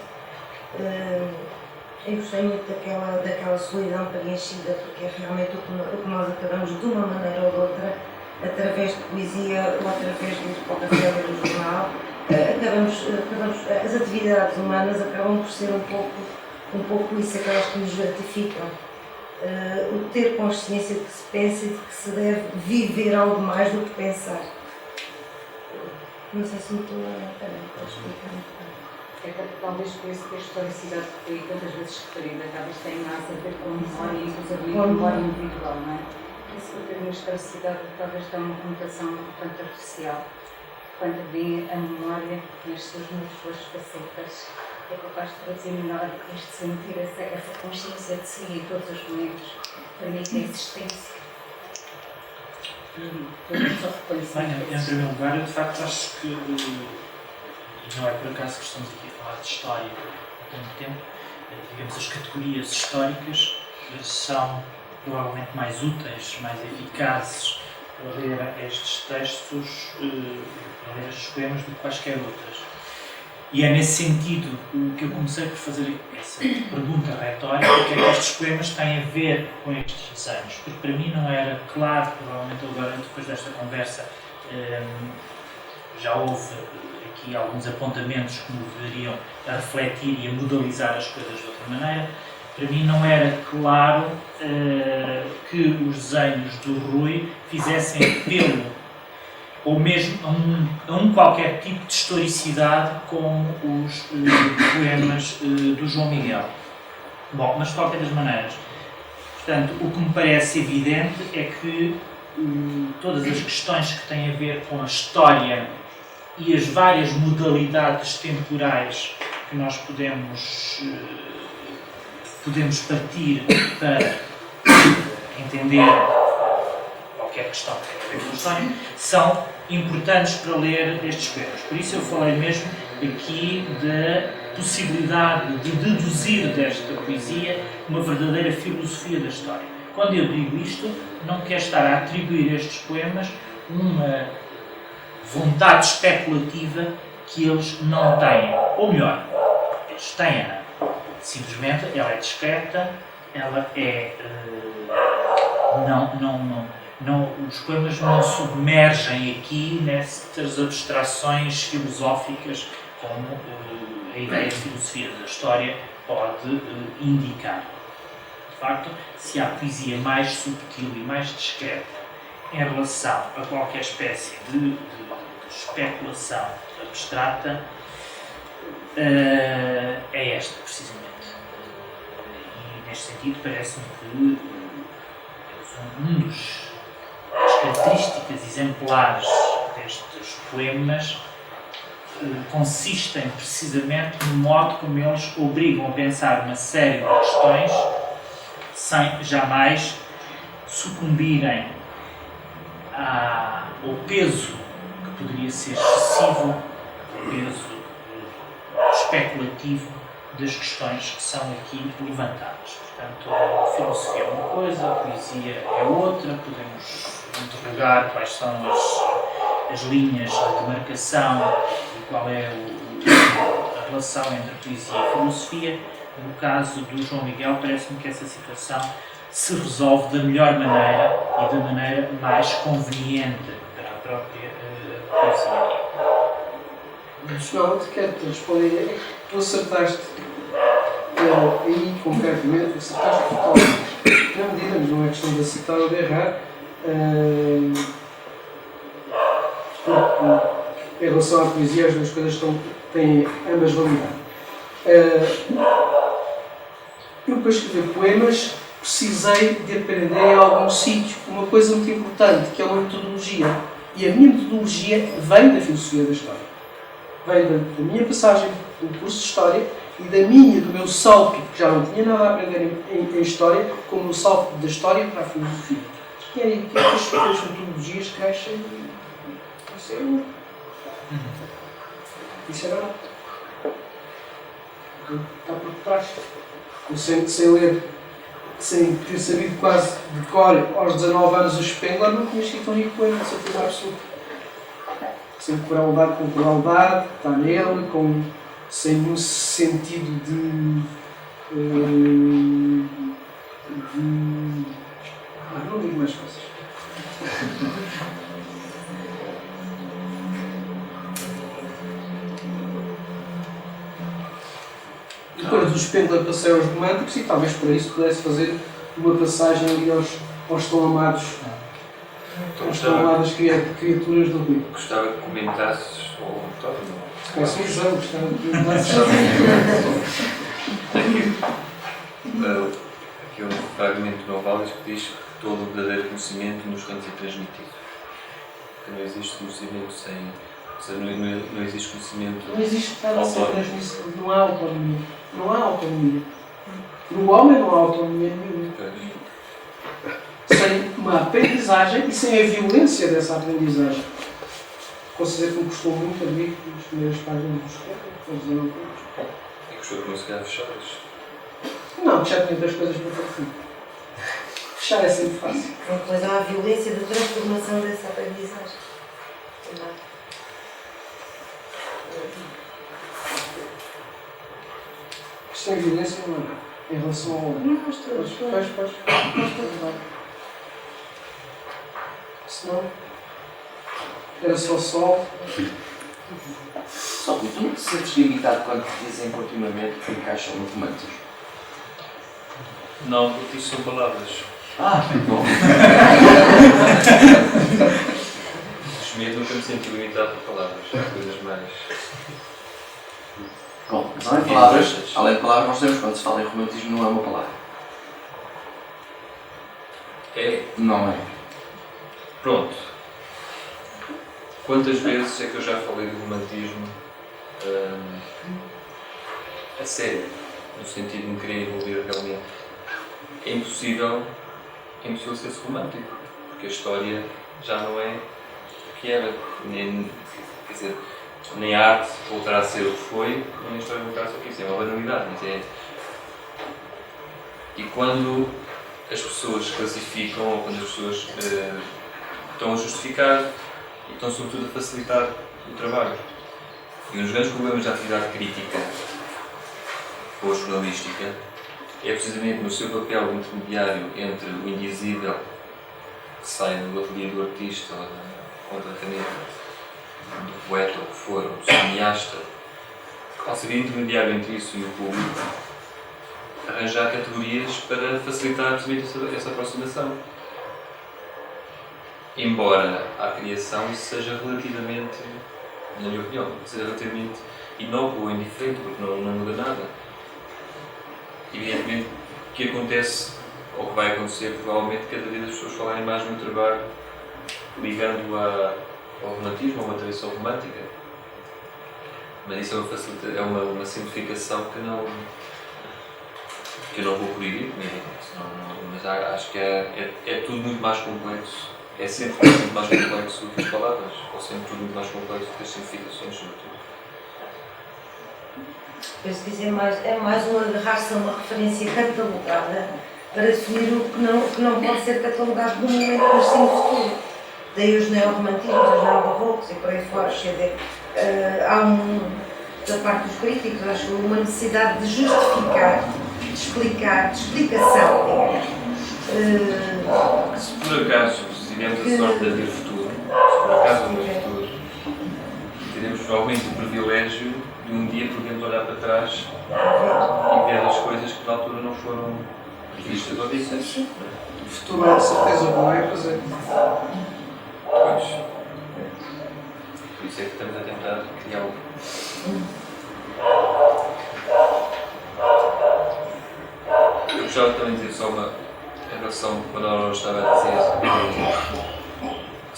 Eu gostei muito daquela solidão preenchida, porque é realmente o que nós acabamos de uma maneira ou de outra, através de poesia ou através de fotografia do jornal, as atividades humanas acabam por ser um pouco isso, aquelas que nos gratificam. O ter consciência de que se pensa e de que se deve viver algo mais do que pensar. Não sei se me estou a explicar muito bem. É que talvez por isso que a historicidade que foi tantas vezes referida, talvez tenha mais a ver com memória e com a memória individual, não é? Por isso que o termo historicidade talvez tenha uma conotação tanto artificial, quando vem a memória nas suas múltiplas facetas, é capaz de trazer melhor este sentir, essa consciência de si em todos os momentos, permite a existência. Em primeiro lugar, eu de facto acho que, e não é por acaso que estamos aqui a falar de história há tanto tempo, digamos, as categorias históricas são provavelmente mais úteis, mais eficazes para ler estes textos, para ler estes poemas do que quaisquer outras. E é nesse sentido que eu comecei por fazer essa pergunta retórica, o que é que estes poemas têm a ver com estes desenhos? Porque para mim não era claro, provavelmente agora depois desta conversa já houve aqui alguns apontamentos que me levariam a refletir e a modalizar as coisas de outra maneira. Para mim não era claro que os desenhos do Rui fizessem apelo ou mesmo a um qualquer tipo de historicidade como os poemas do João Miguel. Bom, mas de qualquer das maneiras, portanto, o que me parece evidente é que todas as questões que têm a ver com a história e as várias modalidades temporais que nós podemos partir para entender qualquer questão que tenha a ver com a história, são importantes para ler estes poemas. Por isso eu falei mesmo aqui da possibilidade de deduzir desta poesia uma verdadeira filosofia da história. Quando eu digo isto, não quero estar a atribuir a estes poemas uma vontade especulativa que eles não têm. Ou melhor, eles têm-na. Simplesmente ela é discreta, ela é... os poemas não submergem aqui nestas abstrações filosóficas como a ideia de filosofia da história pode indicar. De facto, se há poesia mais subtil e mais discreta em relação a qualquer espécie de especulação abstrata, é esta, precisamente. E, neste sentido, parece-me que um das características exemplares destes poemas consistem precisamente no modo como eles obrigam a pensar uma série de questões sem jamais sucumbirem ao peso que poderia ser excessivo, ao peso especulativo das questões que são aqui levantadas. Portanto, a filosofia é uma coisa, a poesia é outra, podemos interrogar quais são as linhas de demarcação e qual é a relação entre a poesia e a filosofia. No caso do João Miguel, parece-me que essa situação se resolve da melhor maneira e da maneira mais conveniente para a própria poesia. Não, quero-te responder. Tu acertaste aí concretamente, acertaste totalmente. Na medida, mas não é questão de acertar ou de errar, porque em relação à poesia as duas coisas têm ambas validade. Eu para escrever poemas precisei de aprender em algum sítio uma coisa muito importante, que é uma metodologia. E a minha metodologia veio da filosofia da história. Veio da minha passagem do curso de História e do meu salto, que já não tinha nada a aprender em História, como no salto da História para a filosofia. E é aí que as metodologias crescem. Isso é verdade. Está por trás. Eu sem ler, sem ter sabido quase de cor aos 19 anos o Spengler, não tinha escrito um livro poema, de certeza absoluta. Sem crueldade com crueldade, está nele, sem nenhum sentido não digo mais coisas. Depois do Spengler passei aos românticos e talvez para isso pudesse fazer uma passagem ali aos tão amadas criaturas do Rio. Gostava que comentasses, ou António, É sugestão, gostava de aqui um fragmento do Novalis que diz que todo o verdadeiro conhecimento nos tem de ser transmitido. Que não existe conhecimento sem. Ou seja, não existe conhecimento. Não existe nada sem transmissão, não há autonomia. Não há autonomia. No homem não há autonomia nenhuma. Sem uma aprendizagem e sem a violência dessa aprendizagem. Considero que me custou muito abrir as primeiras páginas do esquema. E gostou de conseguir fechadas? Não, já tinha outras coisas para fazer. Fechar é sempre fácil. Depois há a violência da transformação dessa aprendizagem. Sem violência não há. Em relação ao homem. Não, estou. Senão era só sol. Só que tu não te sentes limitado quando te dizem continuamente que encaixam no romantismo? Não, porque isso são palavras. Bom. Mesmo nunca me senti limitado por palavras. Há coisas mais. Bom, mas além de palavras, nós sabemos quando se fala em romantismo não é uma palavra. É? Não é. Pronto. Quantas vezes é que eu já falei de romantismo a sério, no sentido de me querer envolver realmente? É impossível ser-se romântico, porque a história já não é o que era, nem a arte voltará a ser o que foi, nem a história voltará a ser o que isso é uma banalidade, mas é. E quando as pessoas classificam, ou quando as pessoas estão a justificar e estão sobretudo a facilitar o trabalho. E um dos grandes problemas da atividade crítica ou jornalística é precisamente no seu papel intermediário entre o indizível que sai do ateliê do artista ou da caneta, do poeta ou o que for, ou do cineasta, ao ser intermediário entre isso e o público, arranjar categorias para facilitar precisamente essa aproximação. Embora a criação seja relativamente, na minha opinião, seja relativamente inócuo ou indiferente, porque não muda nada. Evidentemente, o que acontece, ou que vai acontecer, provavelmente, cada vez as pessoas falarem mais no trabalho ligando ao romantismo, a uma tradição romântica. Mas isso é uma simplificação que eu não vou proibir, mas acho que é tudo muito mais complexo. É sempre tudo muito mais complexo do que as palavras, ou sempre tudo muito mais complexo do que as simplificações, sobretudo. Penso que isso é mais um agarrar-se a uma referência catalogada para definir o que não pode ser catalogado no momento, mas sim no futuro. Daí os neorromantismos, os neobarrocos e por aí fora. Quer dizer, há da parte dos críticos, acho, uma necessidade de justificar, de explicar, de explicação, digamos. Se por acaso tivermos a sorte de haver futuro, se por acaso haver futuro, teremos provavelmente o privilégio de um dia podermos olhar para trás e ver as coisas que na altura não foram vistas ou ditas. O futuro é de certeza bom, é presente. Pois. Por isso é que estamos a tentar criar algo. Eu gostava também de dizer só em relação, quando a Aurora estava a dizer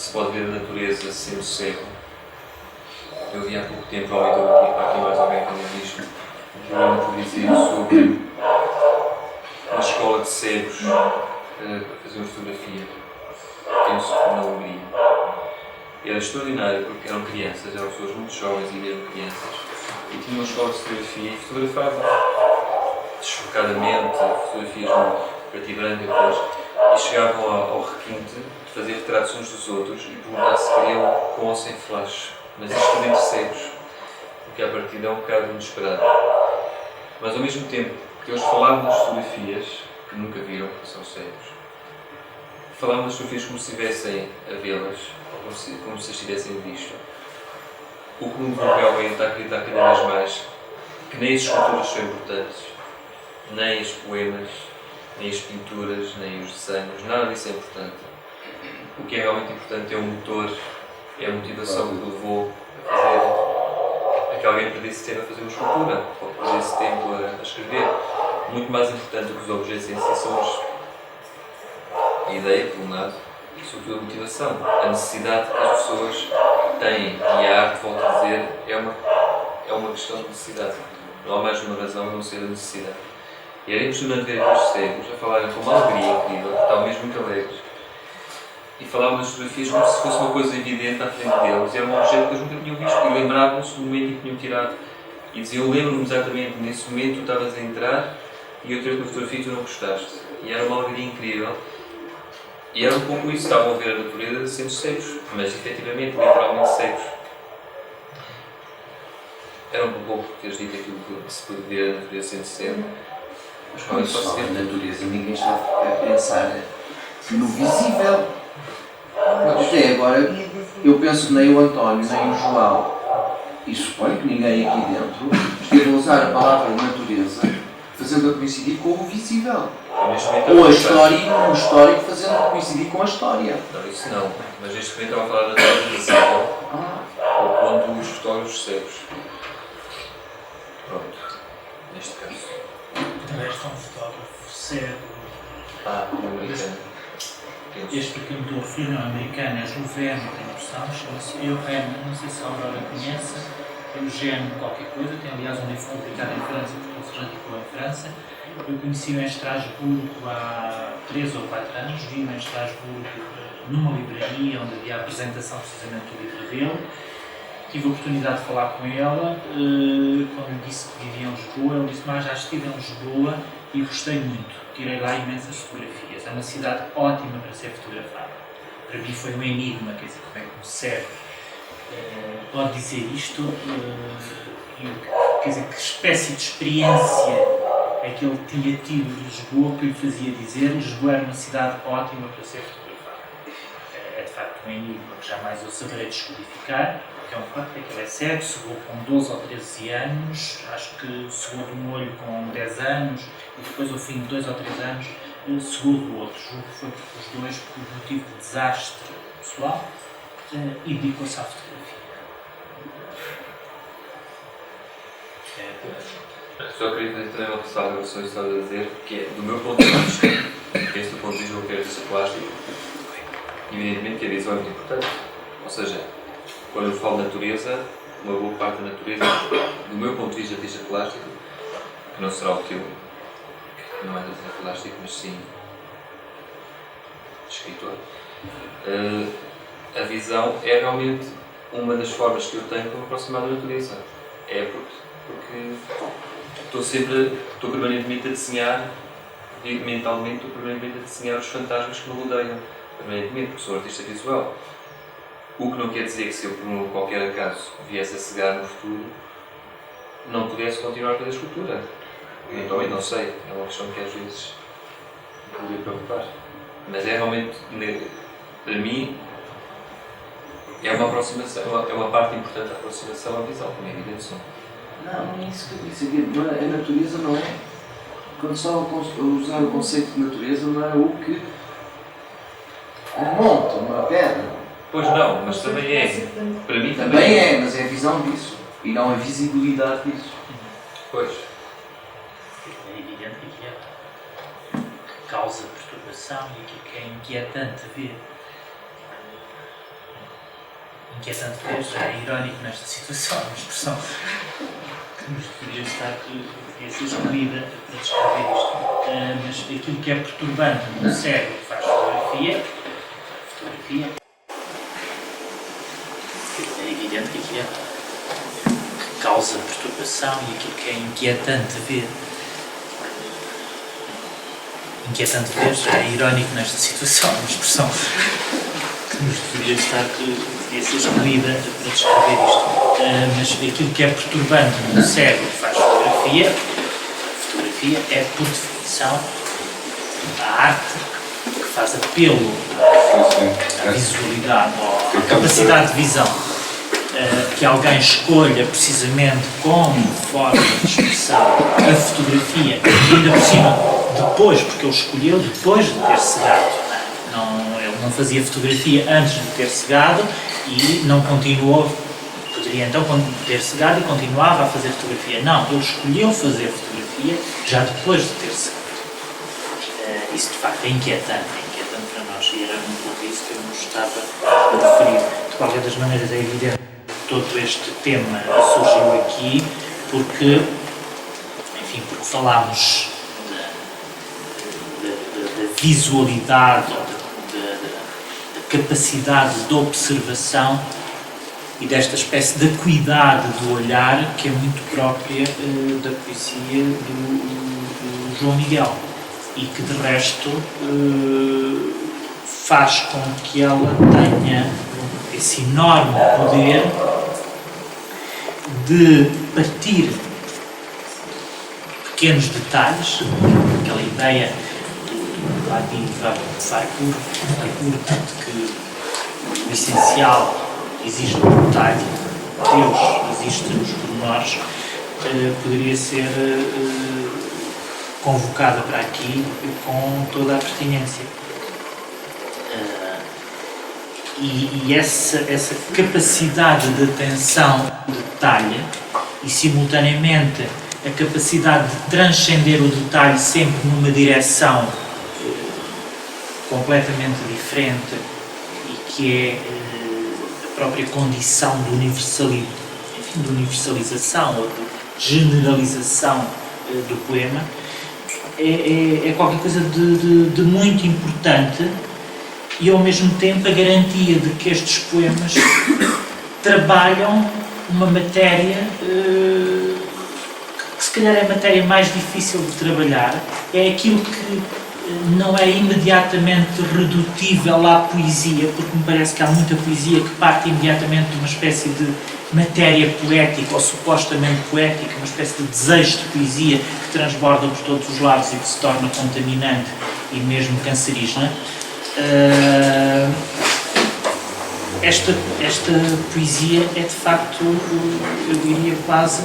se pode ver a natureza sendo cego. Eu vi há pouco tempo, provavelmente há aqui mais alguém que tenha visto um programa televisivo sobre uma escola de cegos a fazer uma fotografia, penso que na Hungria. E era extraordinário porque eram crianças, eram pessoas muito jovens e mesmo crianças, e tinham uma escola de fotografia e fotografavam desfocadamente, fotografias no preto e branco depois, e chegavam ao requinte de fazer retratos uns dos outros e perguntar se queriam com ou sem flash, mas extremamente cegos, porque à partida é um bocado inesperado. Mas ao mesmo tempo que eles falavam das fotografias, que nunca viram, porque são cegos, falavam das fotografias como se estivessem a vê-las, como se as tivessem visto. O que me levou realmente a acreditar cada vez mais que nem as esculturas são importantes, nem os poemas, nem as pinturas, nem os desenhos, nada disso é importante. O que é realmente importante é o motor, é a motivação que levou a fazer, a que alguém perdesse tempo a fazer uma escultura, ou perdesse tempo a escrever. Muito mais importante do que os objetos em si são a ideia, por um lado, e sobretudo a motivação, a necessidade que as pessoas têm. E a arte, volto a dizer, é uma questão de necessidade. Não há mais de uma razão a não ser a necessidade. E era impressionante ver aqueles cegos a falarem com uma alegria incrível, que estavam mesmo muito alegres. E falavam das fotografias como se fosse uma coisa evidente à frente deles. E era um objeto que eles nunca tinham visto. E lembravam-se do momento em que tinham tirado. E diziam, eu lembro-me exatamente, nesse momento tu estavas a entrar e eu tirei uma fotografia e tu não gostaste. E era uma alegria incrível. E era um pouco isso, estavam a ver a natureza sendo cegos, mas efetivamente, literalmente cegos. Era um pouco porque teres dito aquilo que se pode ver a natureza sendo cego. Mas quando se fala de natureza, ninguém está a pensar no visível. Até agora, eu penso que nem o António, nem o João, e suponho que ninguém aqui dentro, esteve a usar a palavra natureza fazendo-a coincidir com o visível. Ou a história, o histórico fazendo-a coincidir com a história. Não, isso não. Mas neste momento estava a falar da natureza visível, ou quando os históricos cegos. Pronto. Neste caso. Este é um fotógrafo cego. Um americano. Este que eu me estou a referir não é americano, é esloveno, tem noção, chama-se Eugen, não sei se a Aurora conhece, Eugen qualquer coisa, tem aliás um livro publicado em França, porque ele se radicou em França. Eu conheci-o em Estrasburgo há 3 ou 4 anos, vi-o em Estrasburgo numa livraria onde havia a apresentação precisamente do livro dele. Tive a oportunidade de falar com ela, quando lhe disse que vivia em Lisboa, ele disse, mas já estive em Lisboa e gostei muito, tirei lá imensas fotografias, é uma cidade ótima para ser fotografada. Para mim foi um enigma, quer dizer, como é que um cego pode dizer isto, quer dizer, que espécie de experiência é que ele tinha tido de Lisboa que lhe fazia dizer Lisboa era uma cidade ótima para ser fotografada. É de facto um enigma que jamais eu saberei descodificar. É um facto, é que ele é cego, cegou com 12 ou 13 anos, acho que cegou de um olho com 10 anos e depois ao fim de 2 ou 3 anos cegou do outro. Julgo que foi os dois por motivo de desastre pessoal e dedicou-se à fotografia. Só queria fazer também uma ressalva em relação a isso que estava a dizer, que é, do meu ponto de vista, este ponto de vista do que é artista plástico, evidentemente que a visão é muito importante. Ou seja, quando eu falo de natureza, uma boa parte da natureza, do meu ponto de vista de artista plástico, que não será o teu, que não é artista plástico, mas sim escritor, a visão é realmente uma das formas que eu tenho para me aproximar da natureza. É porque estou permanentemente a desenhar, mentalmente estou permanentemente a desenhar os fantasmas que me rodeiam, permanentemente, porque sou artista visual. O que não quer dizer que se eu, por qualquer acaso, viesse a cegar no futuro, não pudesse continuar a fazer escultura. Eventualmente, não sei, é uma questão que às vezes me poderia preocupar. Mas é realmente, para mim, é uma aproximação, é uma parte importante da aproximação à visão, como é evidente. Não, é isso que eu disse. A natureza não é. Quando só usar o conceito de natureza, não é o que monta uma pedra. Pois não, mas também é. Para mim também é, mas é a visão disso e não a visibilidade disso. Pois. É evidente que causa perturbação e que é inquietante ver. inquietante ver, é irónico nesta situação, uma expressão que nos deveria estar ser escolhida para descrever isto. Mas aquilo que é perturbante no cérebro que faz fotografia é evidente que aquilo que causa perturbação e aquilo que é inquietante ver. Inquietante ver, é irónico nesta situação, uma expressão que nos deveria ser escolhida para descrever isto. Mas aquilo que é perturbante no cérebro que faz fotografia é, por definição, a arte que faz apelo à visualidade, ou à capacidade de visão. Que alguém escolha precisamente como forma de expressão a fotografia, e ainda por cima, depois, porque ele escolheu depois de ter cegado. Ele não fazia fotografia antes de ter cegado e não continuou. Poderia então ter cegado e continuava a fazer fotografia. Não, ele escolheu fazer fotografia já depois de ter cegado. Isso de facto é inquietante para nós, e era um pouco isso que eu nos estava a referir. De qualquer das maneiras, é evidente que todo este tema surgiu aqui porque falámos da visualidade, ou da capacidade de observação e desta espécie de acuidade do olhar que é muito própria da poesia do João Miguel e que de resto faz com que ela tenha esse enorme poder de partir pequenos detalhes, aquela ideia do Adi Farcourt, de que o essencial existe no detalhe, Deus existe nos pormenores, poderia ser convocada para aqui com toda a pertinência. E essa capacidade de atenção ao detalhe e, simultaneamente, a capacidade de transcender o detalhe sempre numa direção completamente diferente e que é a própria condição de universalização ou de generalização do poema, é qualquer coisa de muito importante e, ao mesmo tempo, a garantia de que estes poemas trabalham uma matéria que se calhar é a matéria mais difícil de trabalhar, é aquilo que não é imediatamente redutível à poesia, porque me parece que há muita poesia que parte imediatamente de uma espécie de matéria poética ou supostamente poética, uma espécie de desejo de poesia que transborda por todos os lados e que se torna contaminante e mesmo cancerígena. Esta poesia é de facto, eu diria, quase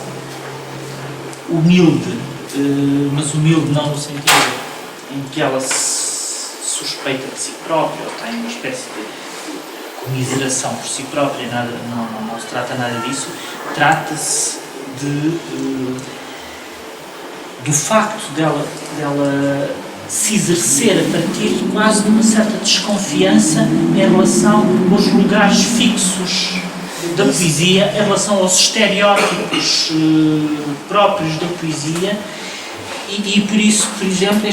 humilde, mas humilde não no sentido em que ela se suspeita de si própria ou tem uma espécie de comiseração por si própria, não se trata nada disso. Trata-se do facto dela se exercer a partir de quase de uma certa desconfiança em relação aos lugares fixos da poesia, em relação aos estereótipos próprios da poesia, e por isso, por exemplo,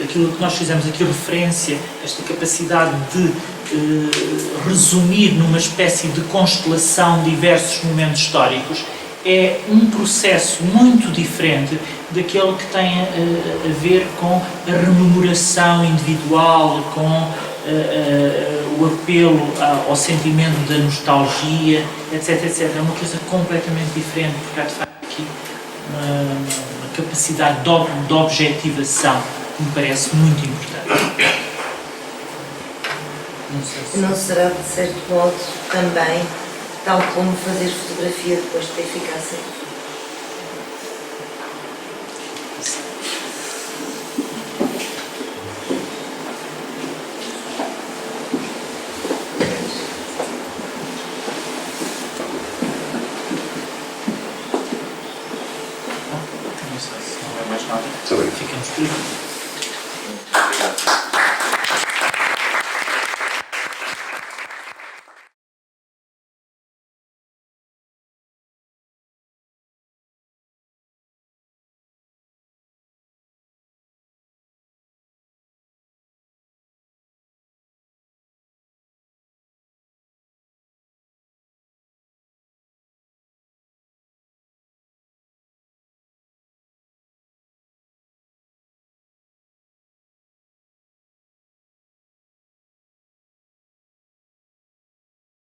aquilo que nós fizemos aqui referência, esta capacidade de resumir numa espécie de constelação diversos momentos históricos, é um processo muito diferente daquele que tem a ver com a rememoração individual, com o apelo ao sentimento da nostalgia, etc, etc. É uma coisa completamente diferente, porque há de facto aqui uma capacidade de objetivação que me parece muito importante. Não será, de certo modo, também, tal como fazer fotografia depois de ter ficado sem